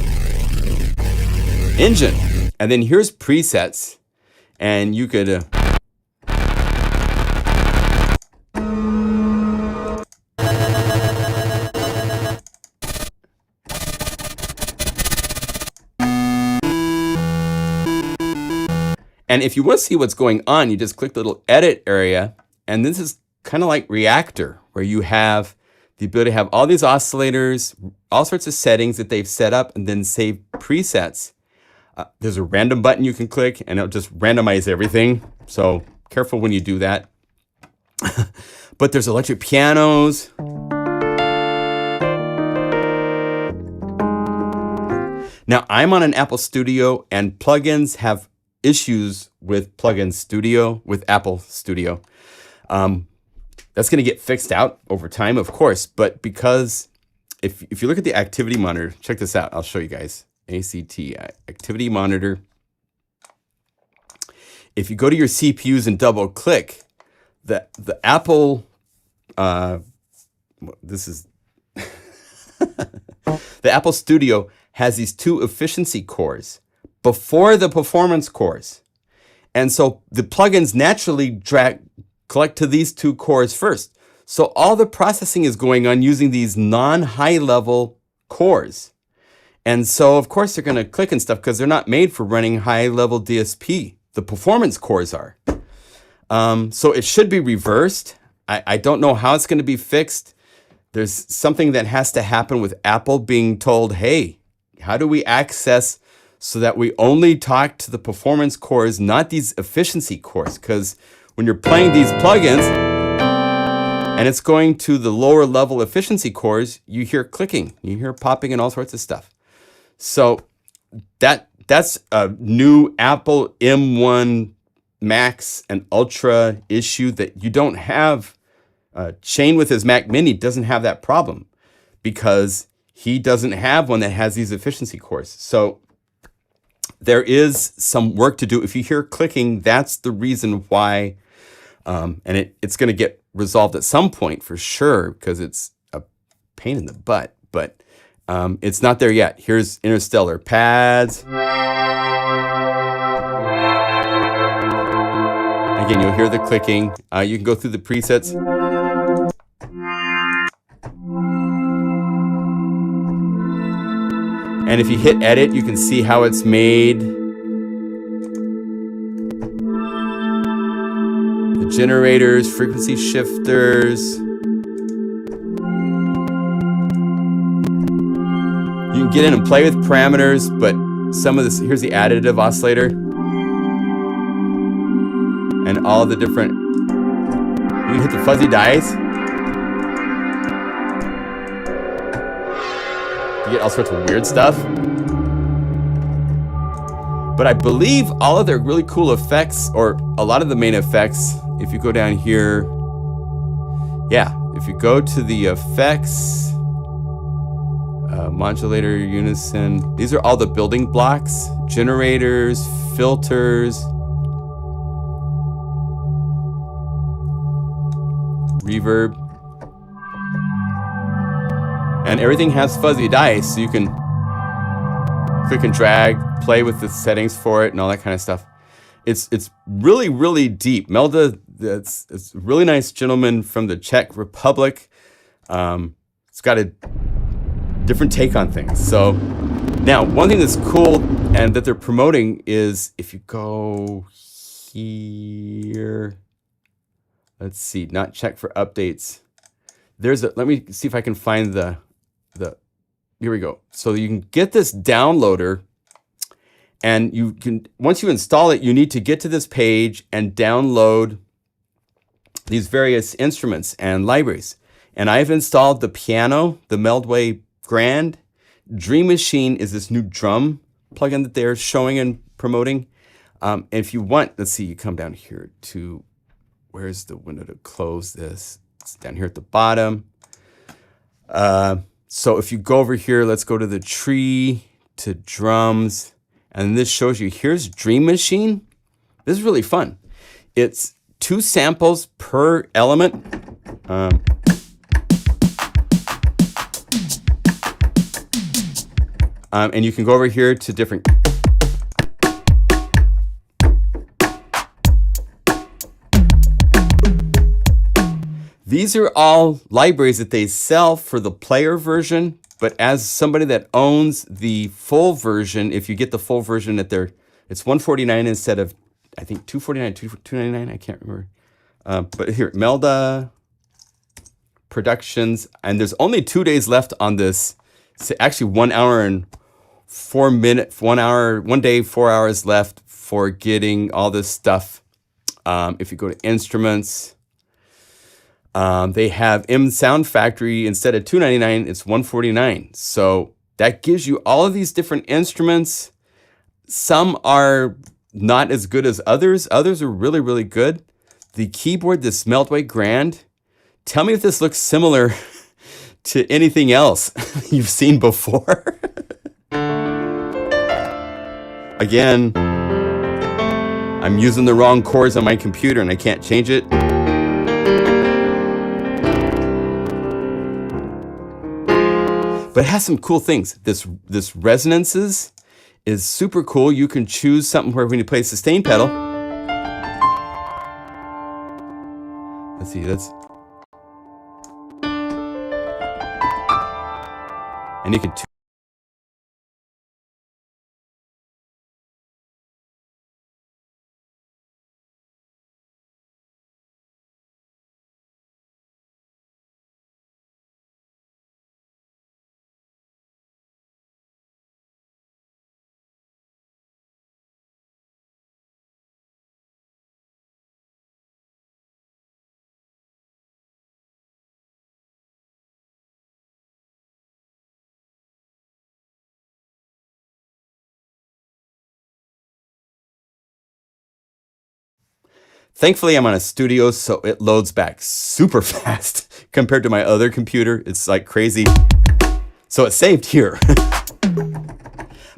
engine. And then here's presets, and you could and if you want to see what's going on, you just click the little edit area, and this is kind of like Reactor, where you have the ability to have all these oscillators, all sorts of settings that they've set up, and then save presets. There's a random button you can click, and it'll just randomize everything. So careful when you do that. But there's electric pianos. Now, I'm on an Apple Studio, and plugins have issues with Plugin Studio, with Apple Studio. That's going to get fixed out over time, of course, but because if you look at the activity monitor, check this out. I'll show you guys. ACT, activity monitor. If you go to your CPUs and double click, the Apple, this is, the Apple Studio has these two efficiency cores before the performance cores. And so the plugins naturally collect to these two cores first. So all the processing is going on using these non-high level cores. And so of course they're going to click and stuff because they're not made for running high level DSP. The performance cores are. So it should be reversed. I don't know how it's going to be fixed. There's something that has to happen with Apple being told, hey, how do we access so that we only talk to the performance cores, not these efficiency cores? Because when you're playing these plugins and it's going to the lower level efficiency cores, you hear clicking, you hear popping and all sorts of stuff. So that's a new Apple M1 Max and Ultra issue that you don't have. Shane with his Mac Mini doesn't have that problem because he doesn't have one that has these efficiency cores. So there is some work to do. If you hear clicking, that's the reason why. And it's going to get resolved at some point for sure because it's a pain in the butt. But it's not there yet. Here's Interstellar pads. Again, you'll hear the clicking. You can go through the presets. And if you hit edit, you can see how it's made. The generators, frequency shifters. You can get in and play with parameters, but some of this, here's the additive oscillator. And all the different, you can hit the fuzzy dice. You get all sorts of weird stuff. But I believe all of their really cool effects, or a lot of the main effects, if you go down here, yeah, if you go to the effects, modulator, unison, these are all the building blocks, generators, filters, reverb, and everything has fuzzy dice, so you can click and drag, play with the settings for it and all that kind of stuff. It's really, really deep. Melda, it's a really nice gentleman from the Czech Republic. It's got a different take on things. So now, one thing that's cool and that they're promoting is if you go here, let's see, not check for updates. There's a, let me see if I can find the, here we go. So you can get this downloader and you can, once you install it, you need to get to this page and download these various instruments and libraries. And I've installed the piano, the Meldway Grand. Dream Machine is this new drum plugin that they're showing and promoting. And if you want, let's see, you come down here to, where's the window to close this? It's down here at the bottom. So if you go over here, let's go to the tree, to drums, and this shows you, here's Dream Machine. This is really fun. It's 2 samples per element. And you can go over here to different. These are all libraries that they sell for the player version, but as somebody that owns the full version, if you get the full version at their, it's $149 instead of, I think $249, $299, I can't remember. But here, Melda Productions, and there's only 2 days left on this. It's actually 1 hour and 4 minutes, 1 hour, 1 day, 4 hours left for getting all this stuff. If you go to instruments, they have MSoundFactory instead of $299, it's $149. So that gives you all of these different instruments. Some are not as good as others. Others are really, really good. The keyboard, this Meldway Grand, tell me if this looks similar to anything else you've seen before. Again, I'm using the wrong chords on my computer and I can't change it. But it has some cool things. This resonances is super cool. You can choose something where when you play sustain pedal. Let's see, And you can Thankfully, I'm on a studio, so it loads back super fast compared to my other computer. It's like crazy. So it's saved here.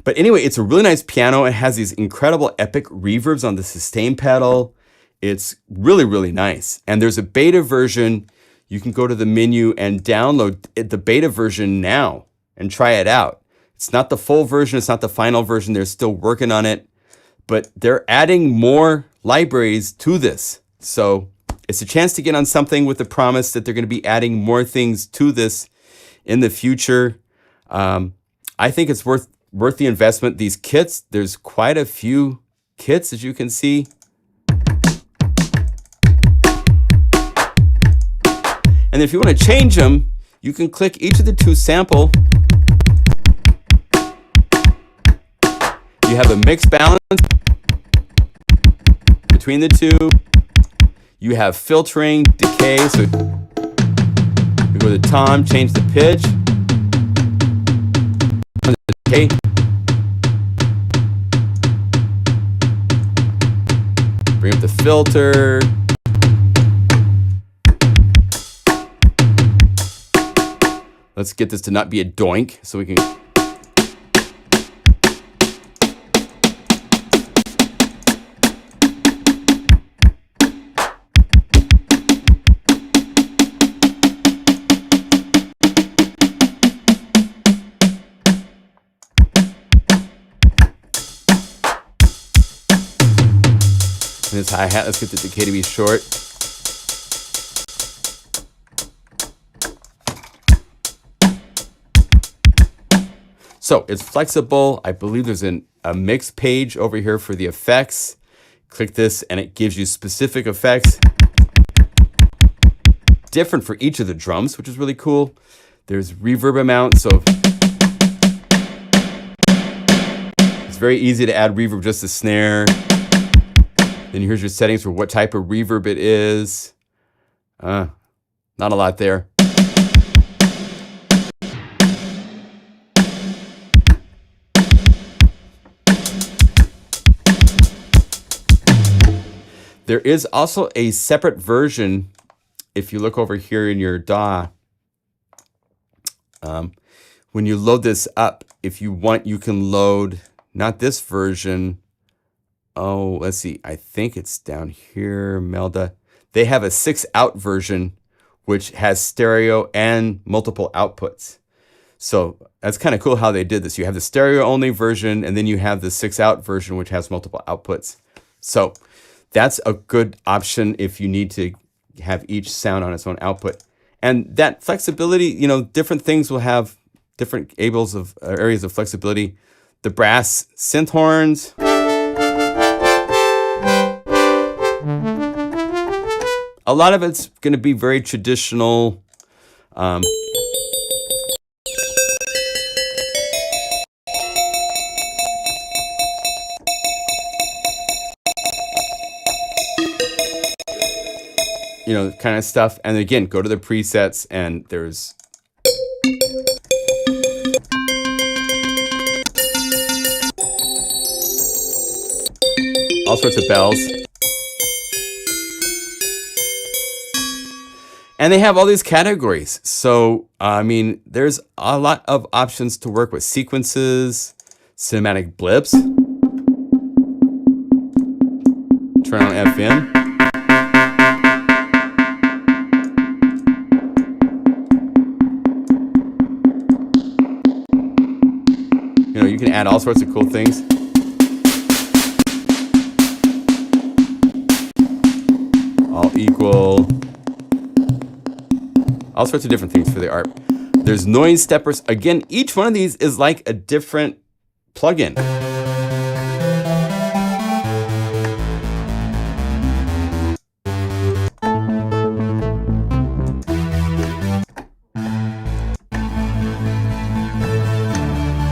But anyway, it's a really nice piano. It has these incredible epic reverbs on the sustain pedal. It's really, really nice. And there's a beta version. You can go to the menu and download the beta version now and try it out. It's not the full version. It's not the final version. They're still working on it. But they're adding more libraries to this. So it's a chance to get on something with the promise that they're going to be adding more things to this in the future. I think it's worth the investment. These kits, there's quite a few kits, as you can see. And if you want to change them, you can click each of the two sample. You have a mix balance between the two. You have filtering, decay. So you go to tom, change the pitch. Decay. Bring up the filter. Let's get this to not be a doink so we can. And this hi-hat, let's get the decay to be short. So it's flexible. I believe there's a mix page over here for the effects. Click this and it gives you specific effects. Different for each of the drums, which is really cool. There's reverb amount, so it's very easy to add reverb, just the snare. Then here's your settings for what type of reverb it is. Not a lot there. There is also a separate version. If you look over here in your DAW, when you load this up, if you want, you can load, not this version. Oh, let's see. I think it's down here, Melda. They have a 6-out version, which has stereo and multiple outputs. So that's kind of cool how they did this. You have the stereo only version, and then you have the 6-out version, which has multiple outputs. So that's a good option if you need to have each sound on its own output. And that flexibility, you know, different things will have different areas of flexibility. The brass synth horns. A lot of it's going to be very traditional. You know, kind of stuff. And again, go to the presets and there's all sorts of bells. And they have all these categories. So, I mean, there's a lot of options to work with. Sequences, cinematic blips. Turn on FM. You know, you can add all sorts of cool things. All equal. All sorts of different things for the art. There's noise steppers. Again, each one of these is like a different plugin.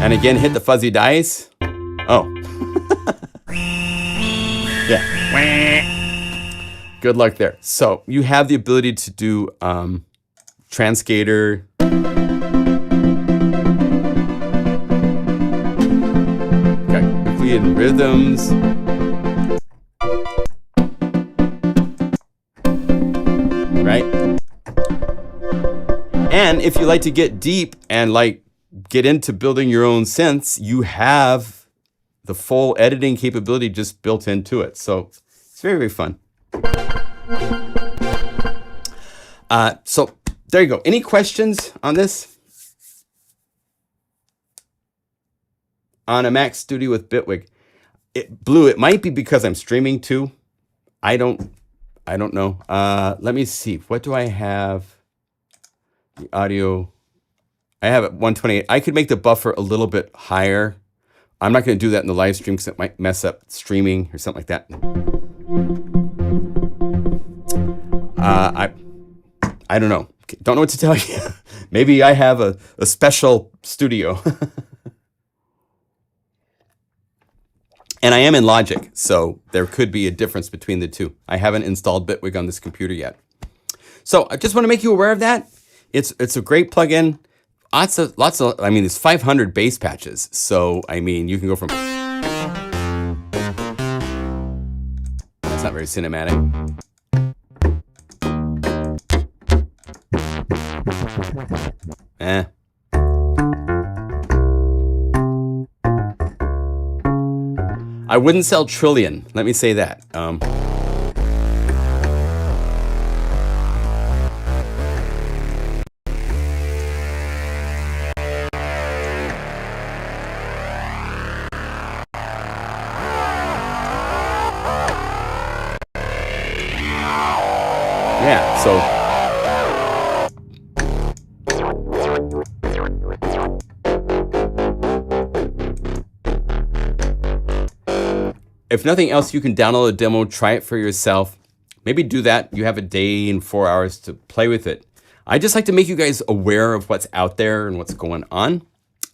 And again, hit the fuzzy dice. Oh. Yeah. Good luck there. So you have the ability to do transcader. Got Euclidean rhythms. Right? And if you like to get deep and like get into building your own synths, you have the full editing capability just built into it. So it's very, very fun. So there you go. Any questions on this? On a Mac Studio with Bitwig. It might be because I'm streaming too. I don't know. Let me see. What do I have? The audio. I have it 128. I could make the buffer a little bit higher. I'm not going to do that in the live stream because it might mess up streaming or something like that. I don't know. Don't know what to tell you. Maybe I have a special studio. And I am in Logic, so there could be a difference between the two. I haven't installed Bitwig on this computer yet. So I just want to make you aware of that. It's a great plugin. Lots of, I mean, there's 500 bass patches. So, I mean, you can go from... That's not very cinematic. I wouldn't sell Trillion. Let me say that. Yeah, so if nothing else, you can download a demo, try it for yourself. Maybe do that. You have a day and 4 hours to play with it. I just like to make you guys aware of what's out there and what's going on.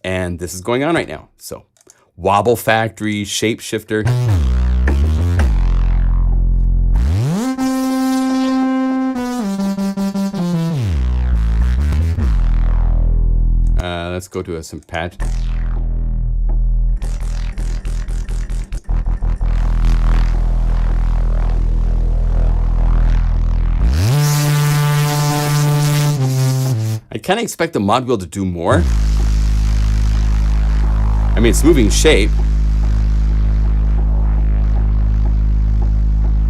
And this is going on right now. So Wobble Factory, Shapeshifter. Let's go to some patch. I kind of expect the mod wheel to do more. I mean, it's moving shape.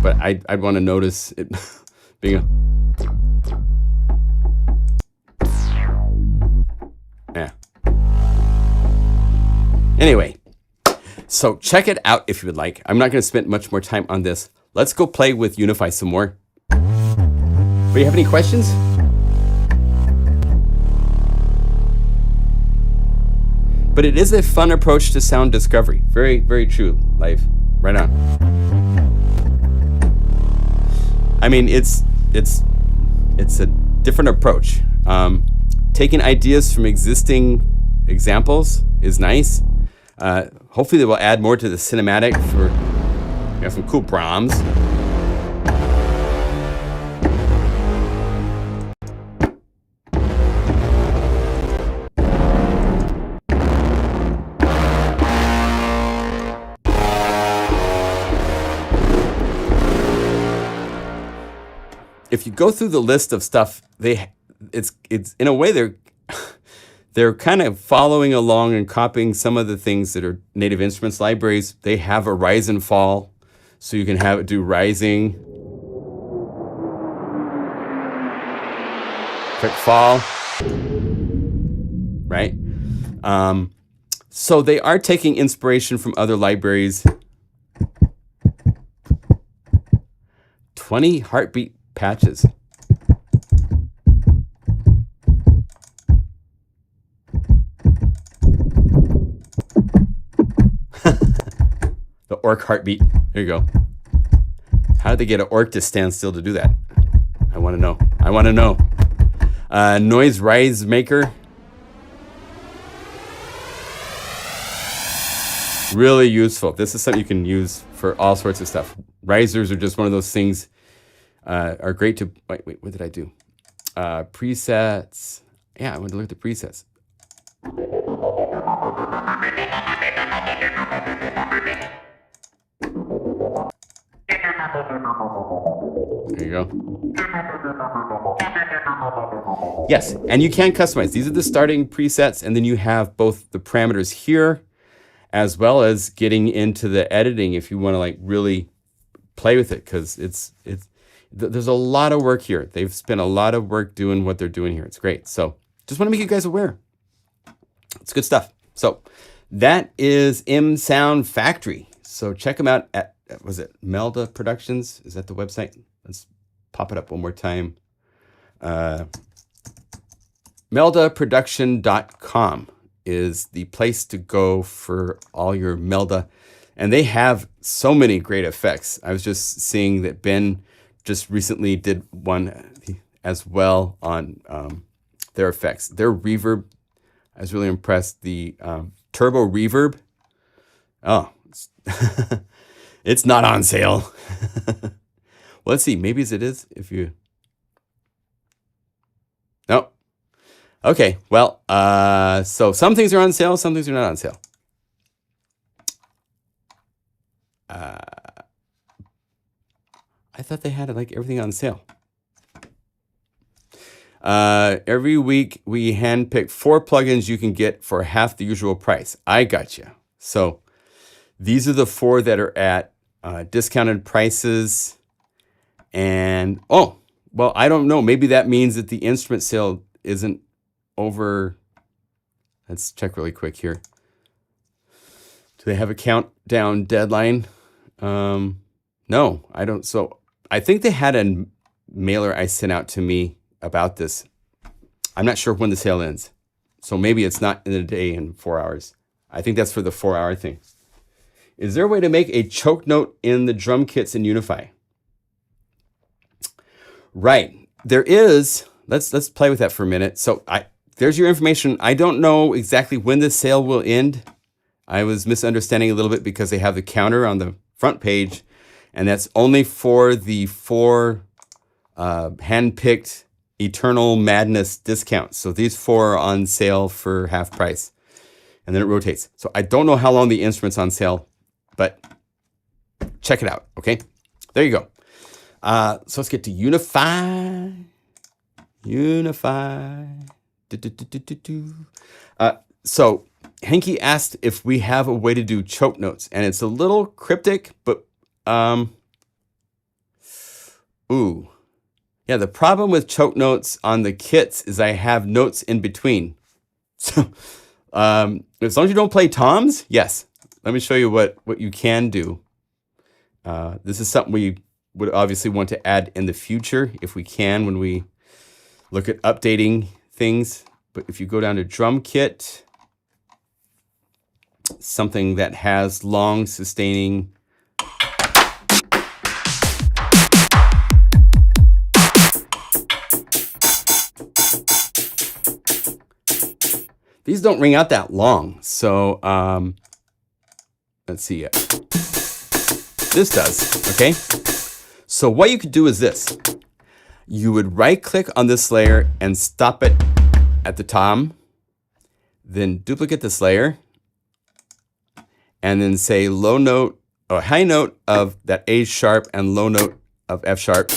But I'd want to notice it being a... Yeah. Anyway, so check it out if you would like. I'm not going to spend much more time on this. Let's go play with Unify some more. Do you have any questions? But it is a fun approach to sound discovery. Very, very true, Live. Right on. I mean, it's a different approach. Taking ideas from existing examples is nice. Hopefully they will add more to the cinematic for, we got some cool Brahms. If you go through the list of stuff, it's in a way they're kind of following along and copying some of the things that are Native Instruments libraries. They have a rise and fall, so you can have it do rising, quick fall, right? So they are taking inspiration from other libraries. 20 heartbeat patches. orc heartbeat. There you go. How did they get an orc to stand still to do that? I want to know. I want to know. Noise rise maker. Really useful. This is something you can use for all sorts of stuff. Risers are just one of those things. Are great to wait. What did I do? Presets. Yeah, I want to look at the presets. There you go. Yes, and you can customize. These are the starting presets, and then you have both the parameters here, as well as getting into the editing if you want to like really play with it, because there's a lot of work here. They've spent a lot of work doing what they're doing here. It's great. So just want to make you guys aware. It's good stuff. So that is MSoundFactory. So check them out at, was it Melda Productions? Is that the website? Let's pop it up one more time. MeldaProduction.com is the place to go for all your Melda. And they have so many great effects. I was just seeing that Ben just recently did one as well on their effects. Their reverb, I was really impressed. The turbo reverb. Oh, it's not on sale. Well, let's see. Maybe it is if you... No. Okay, well, so some things are on sale, some things are not on sale. I thought they had like everything on sale. Every week we handpick 4 plugins you can get for half the usual price. I got you. So these are the 4 that are at discounted prices. And, oh, well, I don't know. Maybe that means that the instrument sale isn't over. Let's check really quick here. Do they have a countdown deadline? No, I don't. So I think they had a mailer I sent out to me about this. I'm not sure when the sale ends. So maybe it's not in a day in 4 hours. I think that's for the 4-hour thing. Is there a way to make a choke note in the drum kits in Unify? Right, there is. Let's play with that for a minute. So there's your information. I don't know exactly when the sale will end. I was misunderstanding a little bit because they have the counter on the front page, and that's only for the 4 hand-picked Eternal Madness discounts. So these 4 are on sale for half price, and then it rotates. So I don't know how long the instrument's on sale, but check it out, okay? There you go. So let's get to Unify. Unify. So Henke asked if we have a way to do choke notes, and it's a little cryptic, but ooh. Yeah, the problem with choke notes on the kits is I have notes in between. So as long as you don't play toms, yes. Let me show you what you can do. This is something we would obviously want to add in the future if we can when we look at updating things. But if you go down to drum kit, something that has long sustaining these don't ring out that long. So let's see. This does, okay? So what you could do is this. You would right click on this layer and stop it at the tom, then duplicate this layer, and then say low note or high note of that A sharp and low note of F sharp.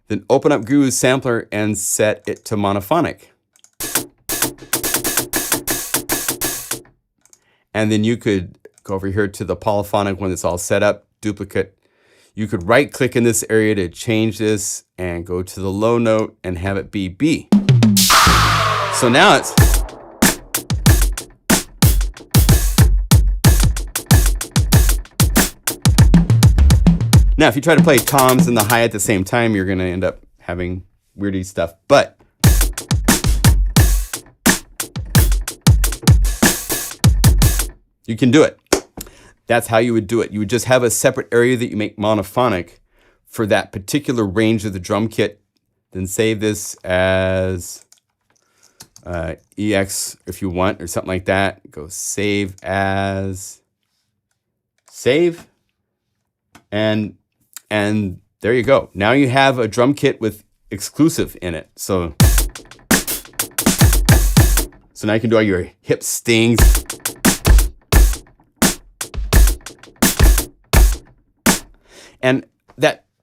Then open up Guru's sampler and set it to monophonic. And then you could go over here to the polyphonic when it's all set up, duplicate. You could right click in this area to change this and go to the low note and have it be B. So now it's... Now, if you try to play toms and the high at the same time, you're going to end up having weirdy stuff. But you can do it. That's how you would do it. You would just have a separate area that you make monophonic for that particular range of the drum kit. Then save this as EX if you want, or something like that. Go save as, save, and there you go. Now you have a drum kit with exclusive in it. So now you can do all your hip stings. And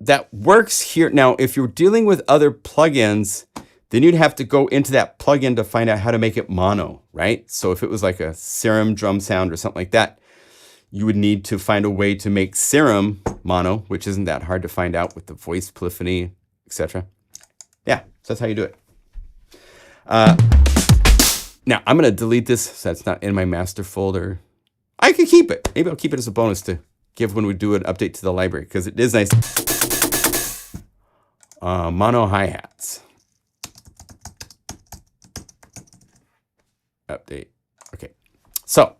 that works here. Now, if you're dealing with other plugins, then you'd have to go into that plugin to find out how to make it mono, right? So if it was like a Serum drum sound or something like that, you would need to find a way to make Serum mono, which isn't that hard to find out with the voice polyphony, etc. Yeah, so that's how you do it. Now, I'm going to delete this so that's not in my master folder. I could keep it. Maybe I'll keep it as a bonus to give when we do an update to the library, because it is nice. Mono hi-hats. Update. Okay. So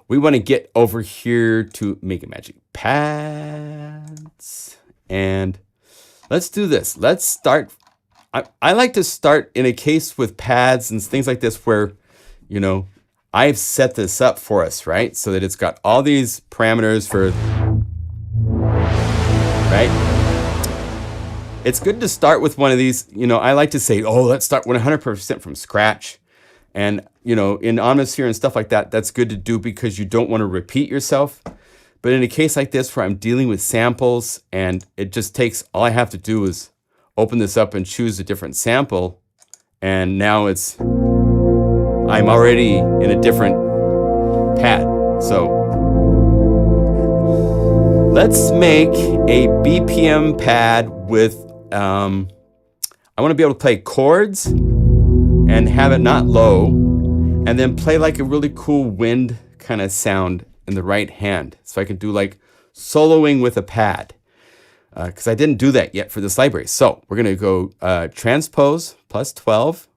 we want to get over here to MegaMagic pads. And let's do this. Let's start. I like to start in a case with pads and things like this where, you know, I've set this up for us, right? So that it's got all these parameters for, right? It's good to start with one of these. You know, I like to say, oh, let's start 100% from scratch. And, you know, in Omnisphere and stuff like that, that's good to do because you don't want to repeat yourself. But in a case like this where I'm dealing with samples and it just takes, all I have to do is open this up and choose a different sample. And now it's, I'm already in a different pad. So let's make a BPM pad with, I want to be able to play chords and have it not low, and then play like a really cool wind kind of sound in the right hand. So I can do like soloing with a pad, because I didn't do that yet for this library. So we're going to go transpose plus 12,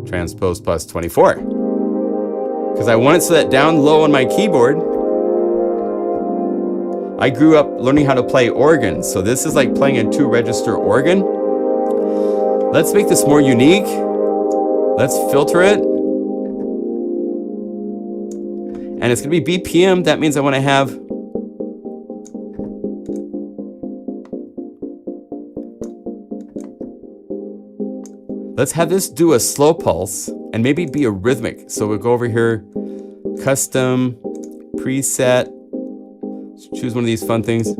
transpose plus 24, because I want it so that down low on my keyboard, I grew up learning how to play organ. So this is like playing a 2-register organ. Let's make this more unique. Let's filter it. And it's going to be BPM. That means I want to have let's have this do a slow pulse and maybe be a rhythmic. So we'll go over here, custom, preset. Let's choose one of these fun things.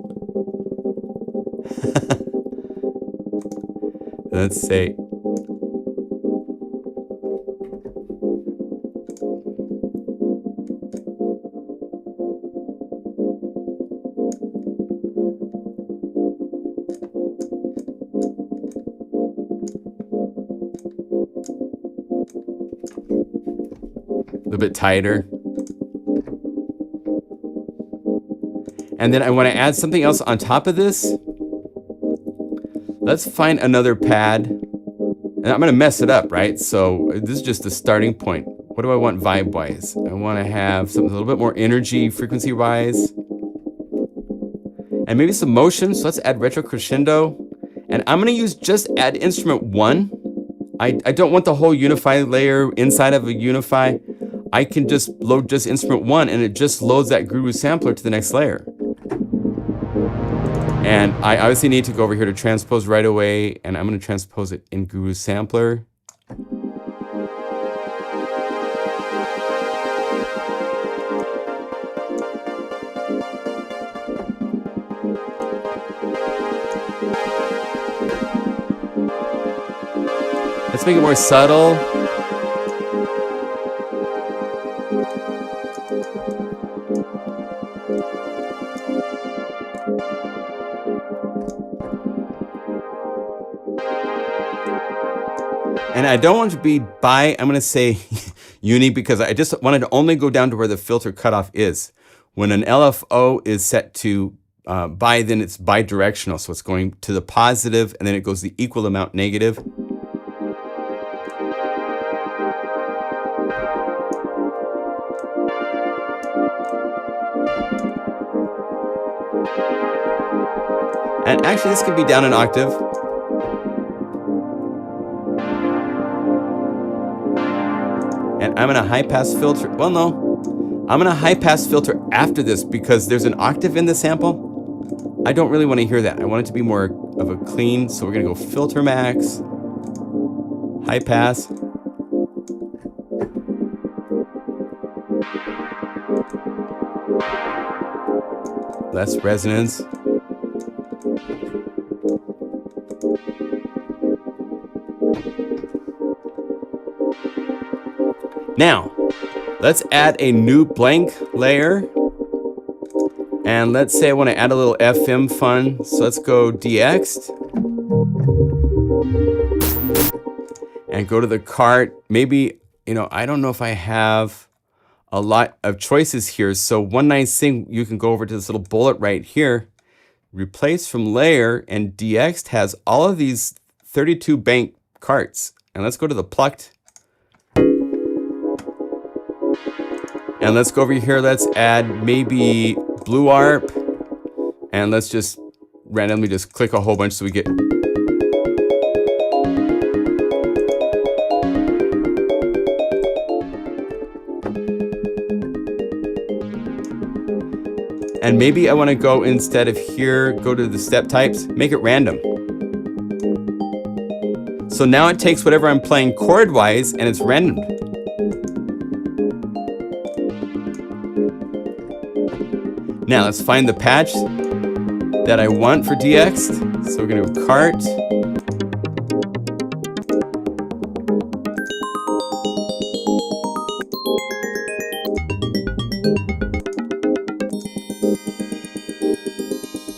Let's say a little bit tighter. And then I want to add something else on top of this. Let's find another pad. And I'm going to mess it up, right? So this is just the starting point. What do I want vibe-wise? I want to have something a little bit more energy, frequency-wise. And maybe some motion. So let's add retro crescendo. And I'm going to use just add instrument 1. I don't want the whole Unify layer inside of a Unify. I can just load just instrument 1 and it just loads that Guru sampler to the next layer. And I obviously need to go over here to transpose right away, and I'm going to transpose it in Guru Sampler. Let's make it more subtle. And I don't want to be by, I'm going to say uni, because I just wanted to only go down to where the filter cutoff is. When an LFO is set to bi, then it's bidirectional. So it's going to the positive, and then it goes the equal amount negative. And actually, this could be down an octave. And I'm gonna high pass filter. Well, no, I'm gonna high pass filter after this because there's an octave in the sample. I don't really want to hear that. I want it to be more of a clean. So we're gonna go filter max, high pass. Less resonance. Now, let's add a new blank layer. And let's say I want to add a little FM fun. So let's go DX. And go to the cart. Maybe, you know, I don't know if I have a lot of choices here. So one nice thing, you can go over to this little bullet right here, replace from layer, and DX has all of these 32 bank carts. And let's go to the plucked. And let's go over here, let's add maybe blue ARP. And let's just randomly just click a whole bunch so we get. And maybe I want to go, instead of here, go to the step types, make it random. So now it takes whatever I'm playing chord-wise and it's random. Now let's find the patch that I want for DX. So we're going to go cart.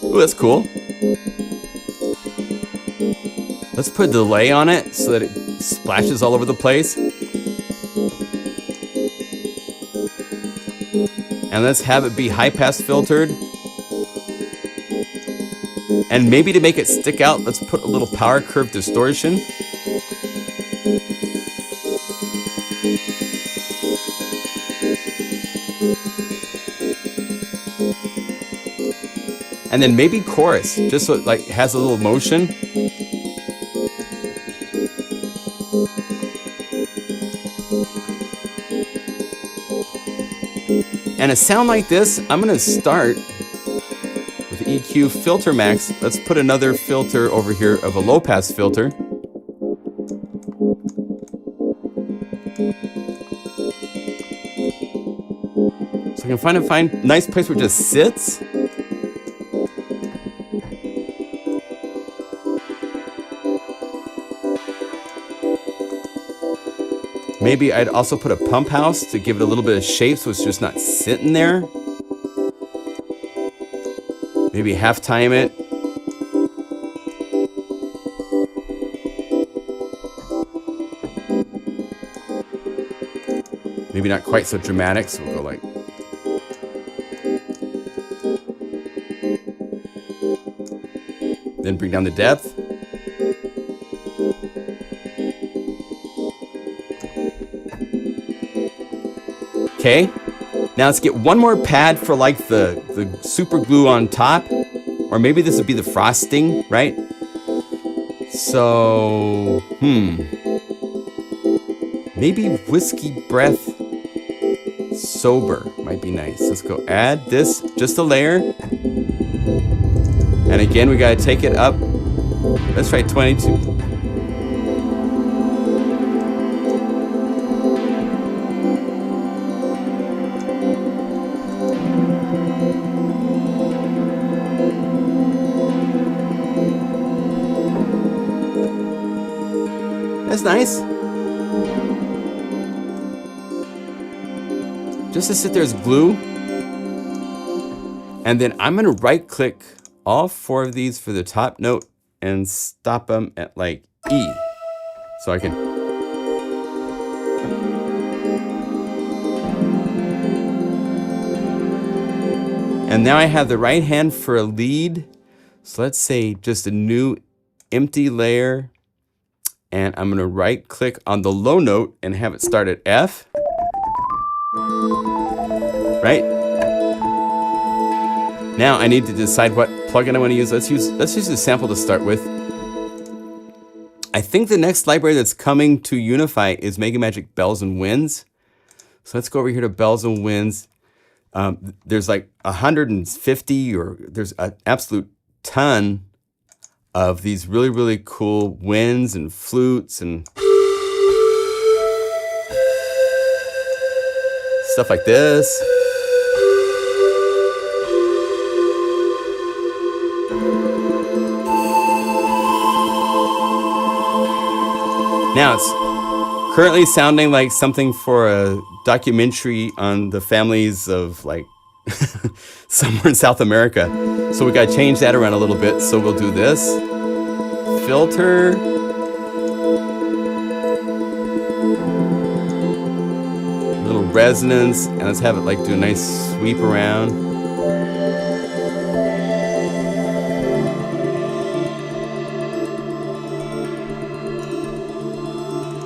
Ooh, that's cool. Let's put a delay on it so that it splashes all over the place. And let's have it be high pass filtered. And maybe to make it stick out, let's put a little power curve distortion. And then maybe chorus, just so it like has a little motion. And a sound like this, I'm gonna start with EQ filter max. Let's put another filter over here of a low pass filter. So I can find a nice place where it just sits. Maybe I'd also put a pump house to give it a little bit of shape so it's just not sitting there. Maybe half time it. Maybe not quite so dramatic, so we'll go like. Then bring down the depth. Okay, now let's get one more pad for like the super glue on top, or maybe this would be the frosting, right? So, maybe Whiskey Breath Sober might be nice. Let's go add this, just a layer. And again, we gotta take it up. Let's try 22. That's nice. Just to sit there as glue. And then I'm gonna right click all four of these for the top note and stop them at like E. So I can. And now I have the right hand for a lead. So let's say just a new empty layer. And I'm gonna right click on the low note and have it start at F. Right? Now I need to decide what plugin I want to use. Let's use the sample to start with. I think the next library that's coming to Unify is MegaMagic Bells and Winds. So let's go over here to Bells and Winds. There's like 150, or there's an absolute ton of these really, really cool winds and flutes and stuff like this. Now it's currently sounding like something for a documentary on the families of like somewhere in South America. So we got to change that around a little bit. So we'll do this. Filter. Little resonance. And let's have it like do a nice sweep around.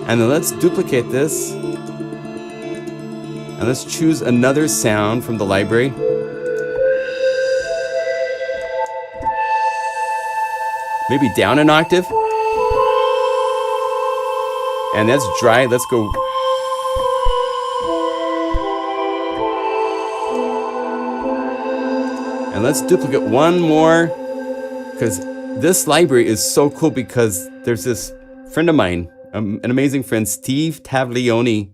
And then let's duplicate this. And let's choose another sound from the library. Maybe down an octave. And that's dry. Let's go. And let's duplicate one more, because this library is so cool, because there's this friend of mine, an amazing friend, Steve Taglioni.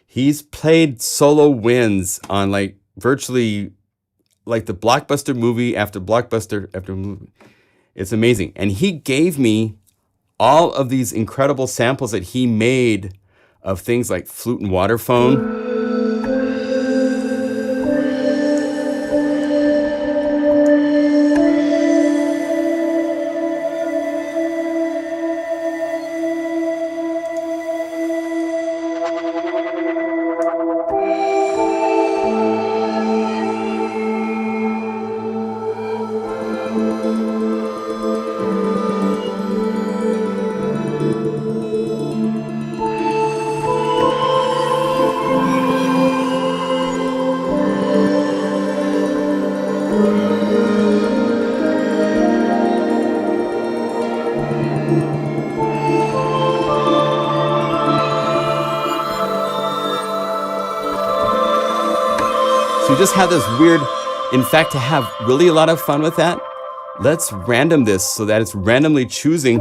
He's played solo winds on like virtually like the blockbuster movie after blockbuster after movie. It's amazing. And he gave me all of these incredible samples that he made of things like flute and waterphone. So you just have this weird, in fact, to have really a lot of fun with that, let's random this so that it's randomly choosing.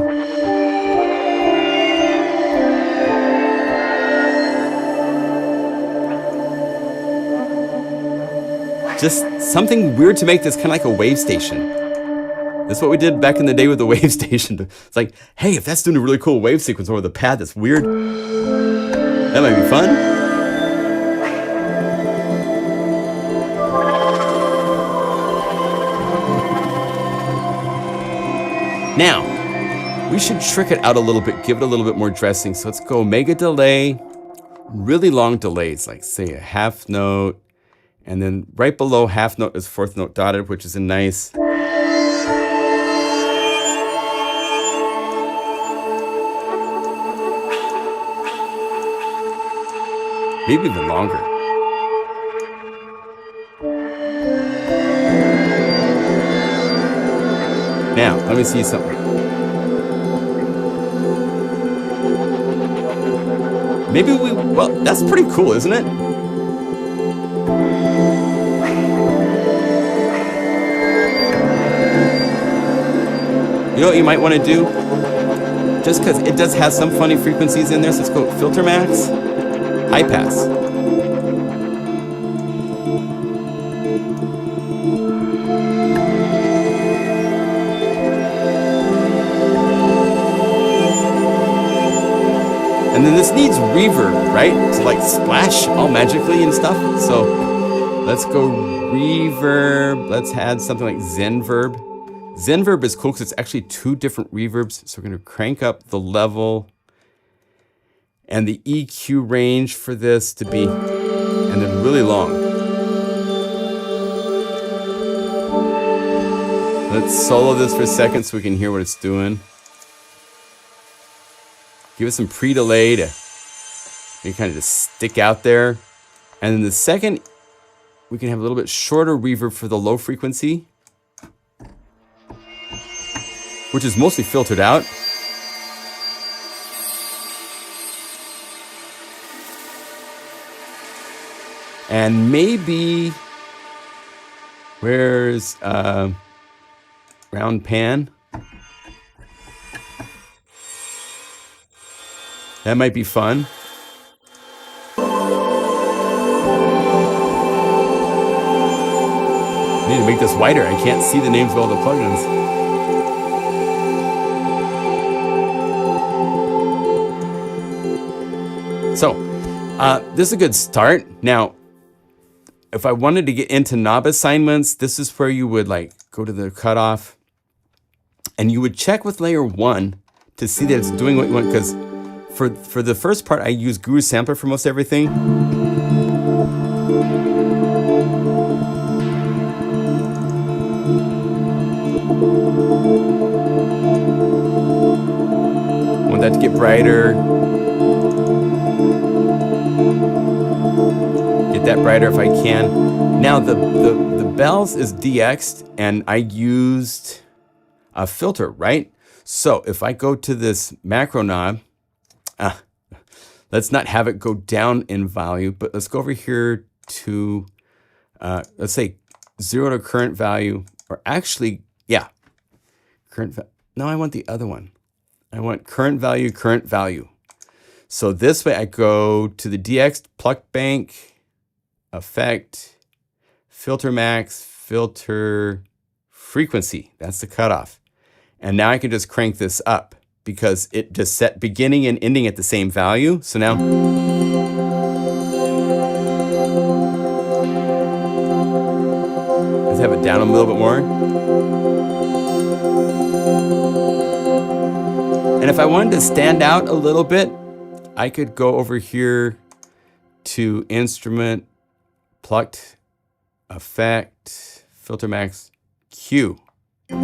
Just something weird to make this kind of like a wave station. That's what we did back in the day with the wave station. It's like, hey, if that's doing a really cool wave sequence over the pad that's weird, that might be fun. Now, we should trick it out a little bit, give it a little bit more dressing. So let's go mega delay, really long delays, like say a half note, and then right below half note is fourth note dotted, which is a nice. Maybe even longer. Now, let me see something. Maybe well, that's pretty cool, isn't it? You know what you might want to do? Just because it does have some funny frequencies in there, so let's go filter max, high pass. And then this needs reverb, right? To like splash all magically and stuff. So let's go reverb. Let's add something like Zenverb. Zenverb is cool because it's actually two different reverbs. So we're going to crank up the level and the EQ range for this to be, and then really long. Let's solo this for a second so we can hear what it's doing. Give it some pre-delay to kind of just stick out there. And then the second we can have a little bit shorter reverb for the low frequency, which is mostly filtered out. And maybe, where's round pan? That might be fun. I need to make this wider. I can't see the names of all the plugins. So, this is a good start. Now, if I wanted to get into knob assignments, this is where you would like go to the cutoff and you would check with layer 1 to see that it's doing what you want, because for the first part, I use Guru Sampler for most everything. Want that to get brighter. Get that brighter if I can. Now the bells is DX'd and I used a filter, right? So if I go to this macro knob, let's not have it go down in value, but let's go over here to, let's say 0 to current value, or actually, yeah, no, I want the other one. I want current value, current value. So this way I go to the DX pluck bank, effect, filter max, filter frequency. That's the cutoff. And now I can just crank this up because it just set beginning and ending at the same value. So now, let's have it down a little bit more. And if I wanted to stand out a little bit, I could go over here to instrument, plucked, effect, filter max, Q. So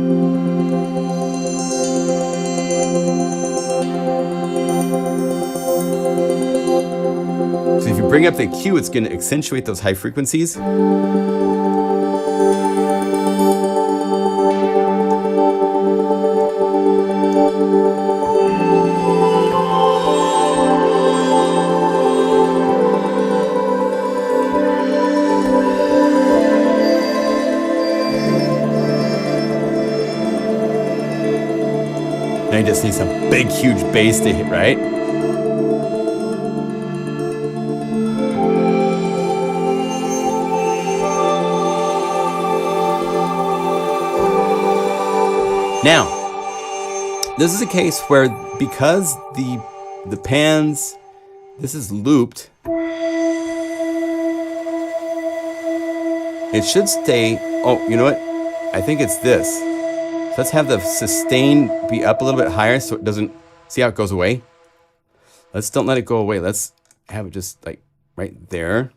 if you bring up the Q, it's going to accentuate those high frequencies. I just need some big, huge bass to hit, right? Now, this is a case where because the pans, this is looped, it should stay, oh, you know what? I think it's this. So let's have the sustain be up a little bit higher so it doesn't, see how it goes away? Let's don't let it go away. Let's have it just like right there.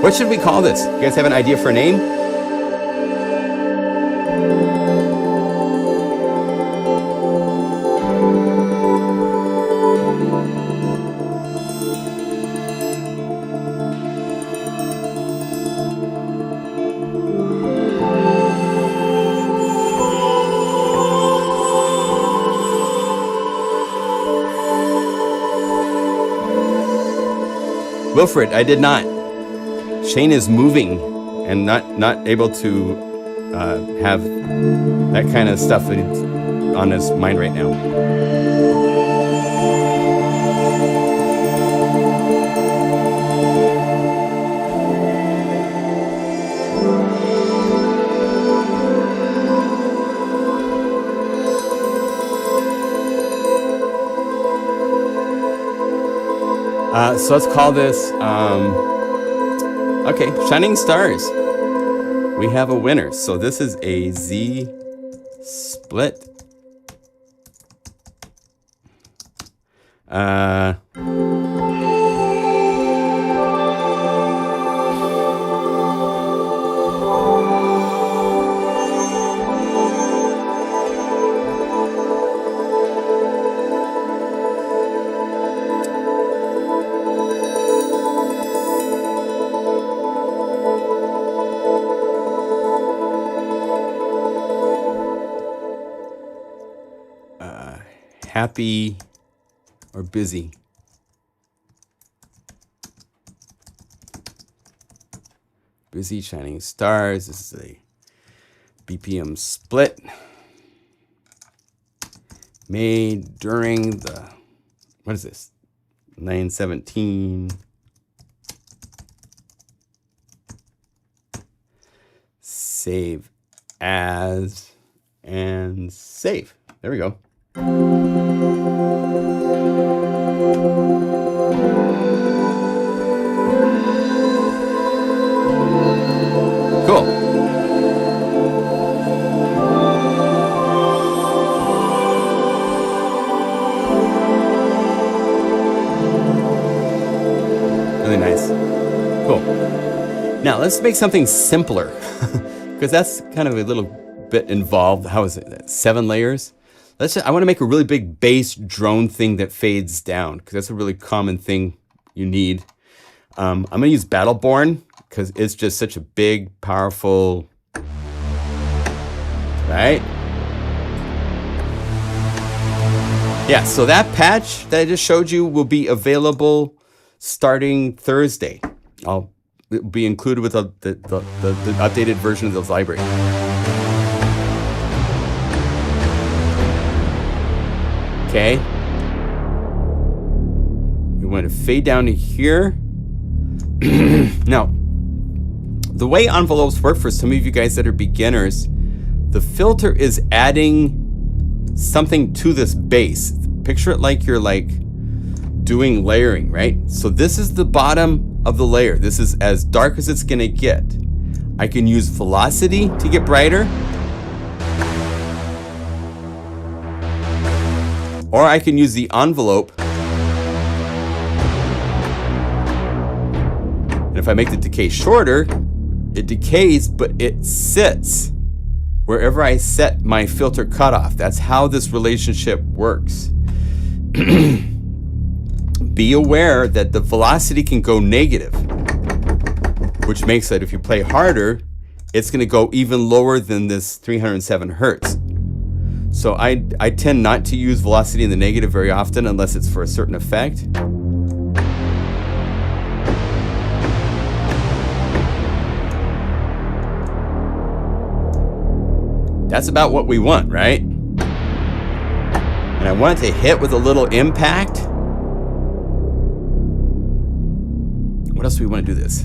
What should we call this? You guys have an idea for a name? Wilfred, I did not. Shane is moving and not able to have that kind of stuff on his mind right now. So let's call this, okay, Shining Stars. We have a winner. So this is a Z split. happy or busy? Busy shining stars. This is a BPM split made during the, what is this? 917. Save as and save. There we go. Cool. Really nice. Cool. Now let's make something simpler because that's kind of a little bit involved. How is it? 7 layers. I want to make a really big bass drone thing that fades down because that's a really common thing you need. I'm going to use Battleborn because it's just such a big, powerful, right? Yeah, so that patch that I just showed you will be available starting Thursday. It'll be included with the updated version of the library. Okay. We want to fade down to here. Now, the way envelopes work for some of you guys that are beginners, the filter is adding something to this bass. Picture it like you're doing layering, right? So this is the bottom of the layer. This is as dark as it's gonna get. I can use velocity to get brighter, or I can use the envelope. And if I make the decay shorter, it decays, but it sits wherever I set my filter cutoff. That's how this relationship works. Be aware that the velocity can go negative, which makes it, if you play harder, it's going to go even lower than this 307 hertz. So I tend not to use velocity in the negative very often unless it's for a certain effect. That's about what we want, right? And I want it to hit with a little impact. What else do we want to do this?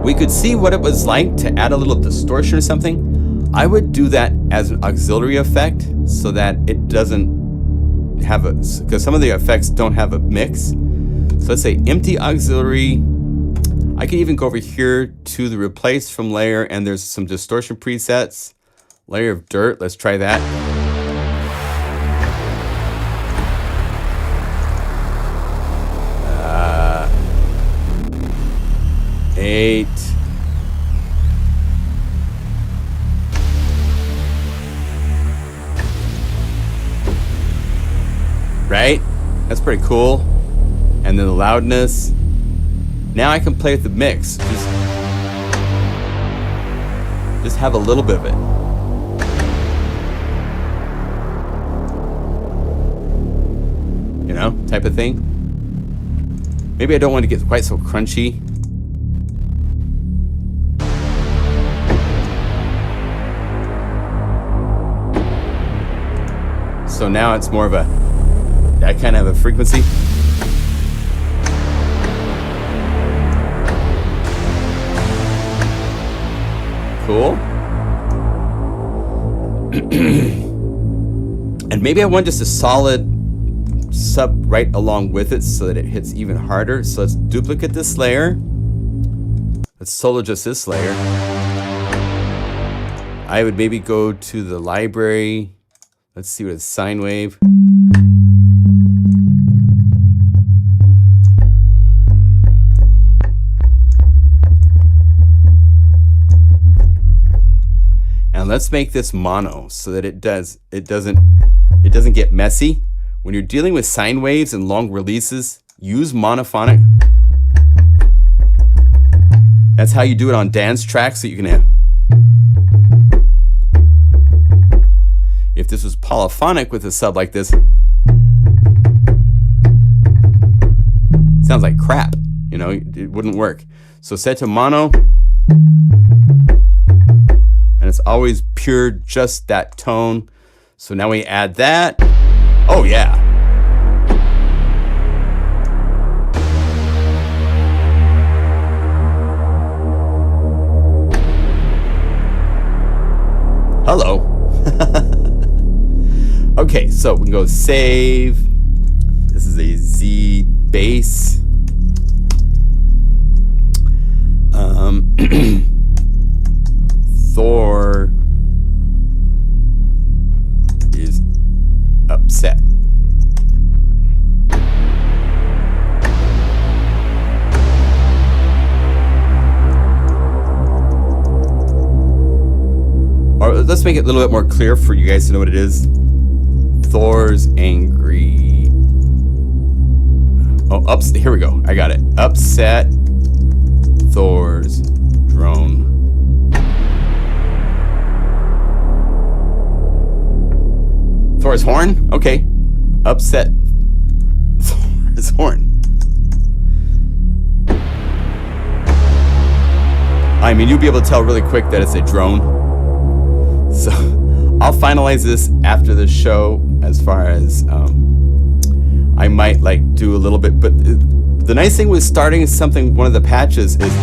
We could see what it was like to add a little distortion or something. I would do that as an auxiliary effect so that it doesn't have because some of the effects don't have a mix. So let's say empty auxiliary. I can even go over here to the replace from layer, and there's some distortion presets. Layer of dirt, let's try that. Eight. Right? That's pretty cool. And then the loudness. Now I can play with the mix. Just have a little bit of it. You know, type of thing. Maybe I don't want to get quite so crunchy. So now it's more of that kind of a frequency. Cool. And maybe I want just a solid sub right along with it so that it hits even harder. So let's duplicate this layer. Let's solo just this layer. I would maybe go to the library. Let's see what it's sine wave. And let's make this mono so that it doesn't get messy. When you're dealing with sine waves and long releases, use monophonic. That's how you do it on dance tracks, so you can if this was polyphonic with a sub like this, sounds like crap, you know, it wouldn't work. So set to mono, and it's always pure, just that tone. So now we add that. Oh yeah. Hello. Okay, so we can go save. This is a Z bass. Thor is upset. Or let's make it a little bit more clear for you guys to know what it is. Thor's angry. Oh, here we go. I got it. Upset. Thor's drone. Thor's horn? Okay. Upset Thor's horn. I mean, you'll be able to tell really quick that it's a drone. So I'll finalize this after the show as far as I might like do a little bit, but the nice thing with starting something, one of the patches is,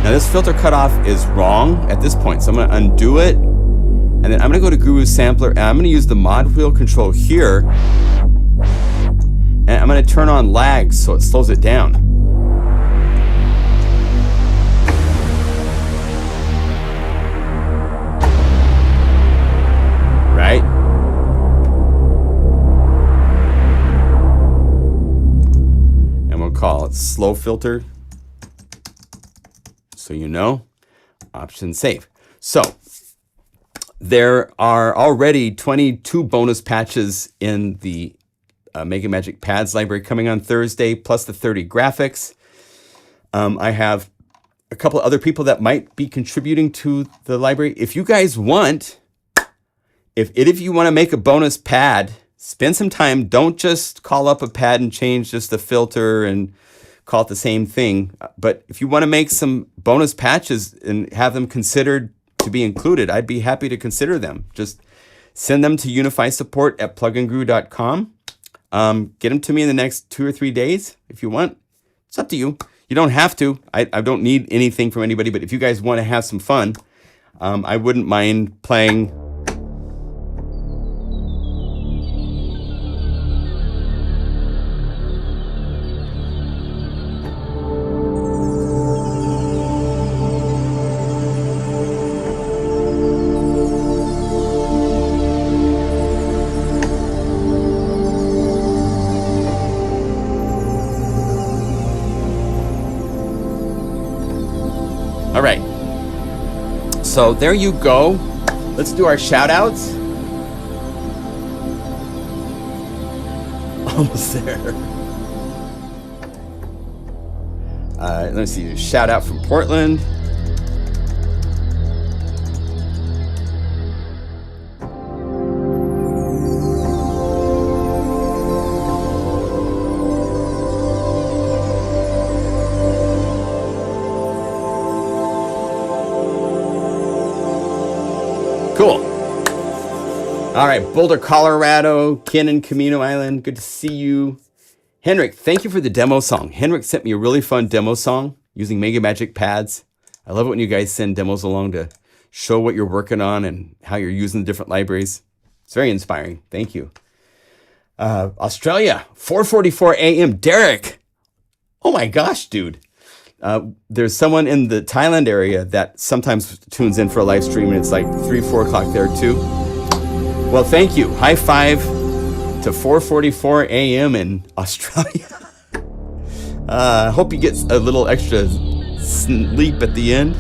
now this filter cutoff is wrong at this point, so I'm gonna undo it, and then I'm gonna go to Guru Sampler, and I'm gonna use the mod wheel control here, and I'm gonna turn on lag so it slows it down. Right? Call it slow filter, so you know. Option save. So there are already 22 bonus patches in the MegaMagic pads library coming on Thursday, plus the 30 graphics. I have a couple of other people that might be contributing to the library. If you guys want, if you want to make a bonus pad, spend some time. Don't just call up a pad and change just the filter and call it the same thing. But if you want to make some bonus patches and have them considered to be included, I'd be happy to consider them. Just send them to unifysupport@pluginguru.com. Get them to me in the next 2 or 3 days if you want. It's up to you. You don't have to. I don't need anything from anybody, but if you guys want to have some fun, I wouldn't mind playing. All right, so there you go. Let's do our shout outs. Almost there. Let me see, shout out from Portland. Cool. All right, Boulder, Colorado, Ken and Camino Island, good to see you. Henrik, thank you for the demo song. Henrik sent me a really fun demo song using MegaMagic pads. I love it when you guys send demos along to show what you're working on and how you're using the different libraries. It's very inspiring. Thank you. Australia, 4:44 a.m. Derek. Oh my gosh, dude. There's someone in the Thailand area that sometimes tunes in for a live stream, and it's like 3, 4 o'clock there too. Well, thank you. High five to 4:44 a.m. in Australia. Hope you get a little extra sleep at the end.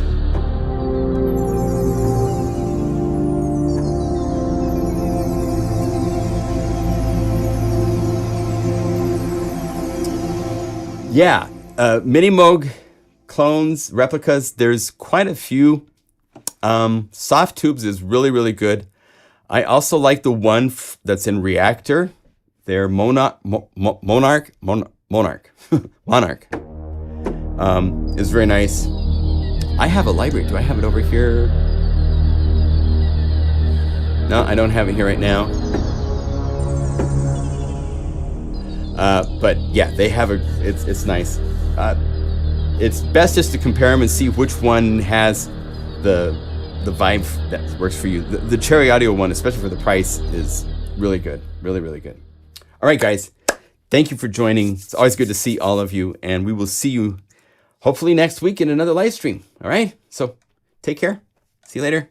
Yeah, Mini Moog clones, replicas, there's quite a few. Soft Tubes is really, really good. I also like the one that's in Reactor. Their Monarch is very nice. I have a library. Do I have it over here? No, I don't have it here right now. But yeah, they have it's nice. It's best just to compare them and see which one has the vibe that works for you. The Cherry Audio one, especially for the price, is really good. Really, really good. All right, guys. Thank you for joining. It's always good to see all of you, and we will see you hopefully next week in another live stream. All right? So take care. See you later.